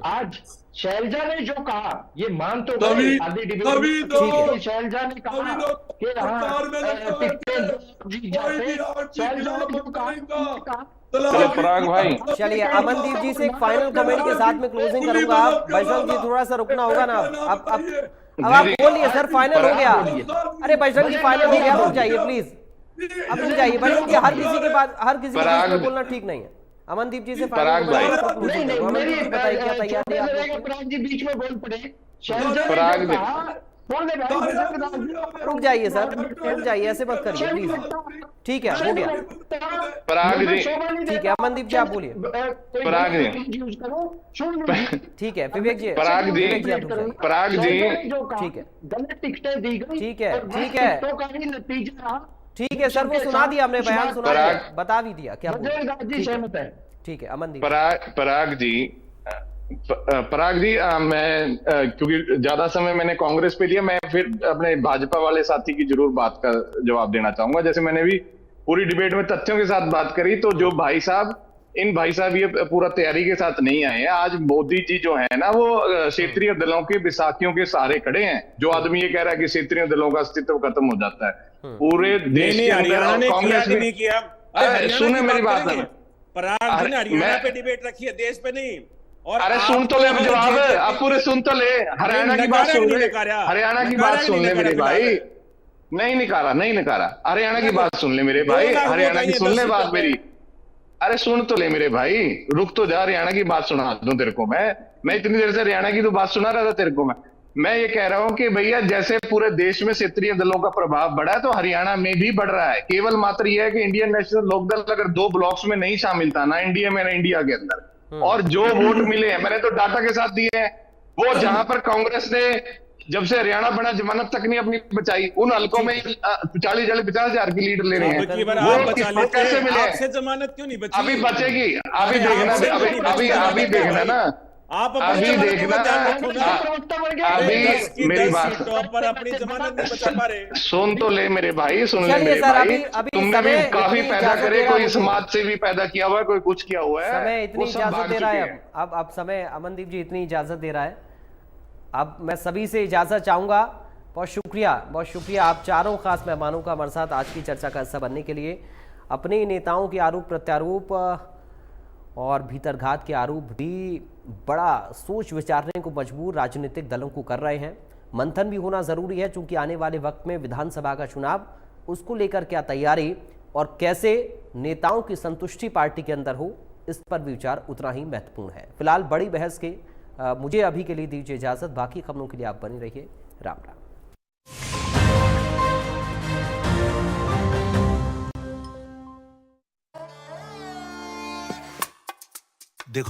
Speaker 9: आज शैलजा ने जो कहा ये मान तो गए, आधी डिबेट शैलजा ने कहा कि
Speaker 10: पराग भाई,
Speaker 1: चलिए अमनदीप जी से एक फाइनल कमेंट के साथ में क्लोजिंग करूंगा। बजरंग जी थोड़ा सा रुकना होगा ना, अब आप बोलिए सर, फाइनल हो गया। अरे बजरंग जी फाइनल हो गया, रुक जाइए प्लीज, अब रुक जाइए बजरंग जी, हर किसी के बाद हर किसी के बीच में बोलना ठीक नहीं है। अमनदीप जी से
Speaker 9: पराग जी बीच में बोल पड़े,
Speaker 1: रुक जाइए सर, रुक जाइए, ऐसे मत करिए प्लीज। ठीक है, हो गया
Speaker 10: पराग जी,
Speaker 1: ठीक है अमनदीप जी आप बोलिए।
Speaker 10: पराग जी
Speaker 1: ठीक है, विवेक जी,
Speaker 10: पराग जी, पराग जी,
Speaker 1: ठीक है,
Speaker 9: गलत टिकटें दी गई,
Speaker 1: ठीक है, ठीक है,
Speaker 9: नतीजा
Speaker 1: ठीक है सर, वो सुना दिया हमने, बयान सुना दिया, बता भी दिया क्या
Speaker 9: सहमत है।
Speaker 1: ठीक है अमनदीप।
Speaker 10: पराग जी, मैं क्योंकि ज्यादा समय मैंने कांग्रेस पे लिया, मैं फिर अपने भाजपा वाले साथी की जरूर बात का जवाब देना चाहूंगा। जैसे मैंने भी पूरी डिबेट में तथ्यों के साथ बात करी, तो जो भाई साहब ये पूरा तैयारी के साथ नहीं आए हैं। आज मोदी जी जो है ना, वो क्षेत्रीय दलों के विसाखियों के सहारे खड़े हैं। जो आदमी ये कह रहा है कि क्षेत्रीय दलों का अस्तित्व खत्म हो जाता है पूरे देश के अंदर, कांग्रेस ने किया। सुने मेरी बात,
Speaker 7: हरियाणा पे डिबेट रखी है, देश पे नहीं। और
Speaker 10: अरे सुन तो ले जवाब, आप पूरे सुन तो ले, हरियाणा की बात सुन ले, हरियाणा की बात सुन ले मेरे भाई। नहीं निकाला हरियाणा की बात सुन ले मेरे भाई, हरियाणा की सुन ले बात मेरी। अरे सुन तो ले मेरे भाई, रुक तो जा, हरियाणा की बात सुना दूं तेरे को। मैं इतनी देर से हरियाणा की तो बात सुना रहा था तेरे को। मैं ये कह रहा हूं कि भैया जैसे पूरे देश में क्षेत्रीय दलों का प्रभाव बढ़ा है, तो हरियाणा में भी बढ़ रहा है। केवल मात्र यह है कि इंडियन नेशनल लोकदल अगर 2 ब्लॉक्स में नहीं शामिल था ना, इंडिया में ना इंडिया के अंदर, और जो वोट मिले हैं मैंने तो डाटा के साथ दिए हैं, वो जहां पर कांग्रेस ने जब से हरियाणा बना जमानत तक नहीं अपनी बचाई, उन हलकों में 40-50 हजार की लीड ले रहे हैं। वो कैसे मिले?
Speaker 7: आपसे जमानत क्यों नहीं बची?
Speaker 10: अभी बचेगी, अभी देखना, अभी देखना ना,
Speaker 7: आप
Speaker 10: अभी देखना, अभी मेरी बात
Speaker 7: पर अपनी जमानत नहीं बचा पा रहे।
Speaker 10: सुन तो ले मेरे भाई, सुन ले मेरे भाई, तुमने भी काफी पैदा करे, कोई समाज से भी पैदा किया हुआ है, कोई कुछ किया हुआ है।
Speaker 1: समय इतनी इजाजत दे रहा है, अब समय अमनदीप जी इतनी इजाजत दे रहा है, अब मैं सभी से इजाजत चाहूंगा। बहुत शुक्रिया आप चारों खास मेहमानों का हमारे साथ आज की चर्चा का हिस्सा बनने के लिए। अपने नेताओं के आरोप प्रत्यारोप और भीतरघात के आरोप भी बड़ा सोच विचारने को मजबूर राजनीतिक दलों को कर रहे हैं। मंथन भी होना जरूरी है, क्योंकि आने वाले वक्त में विधानसभा का चुनाव, उसको लेकर क्या तैयारी और कैसे नेताओं की संतुष्टि पार्टी के अंदर हो, इस पर विचार उतना ही महत्वपूर्ण है। फिलहाल बड़ी बहस के मुझे अभी के लिए दीजिए इजाजत, बाकी खबरों के लिए आप बने रहिए। राम राम।
Speaker 11: देखो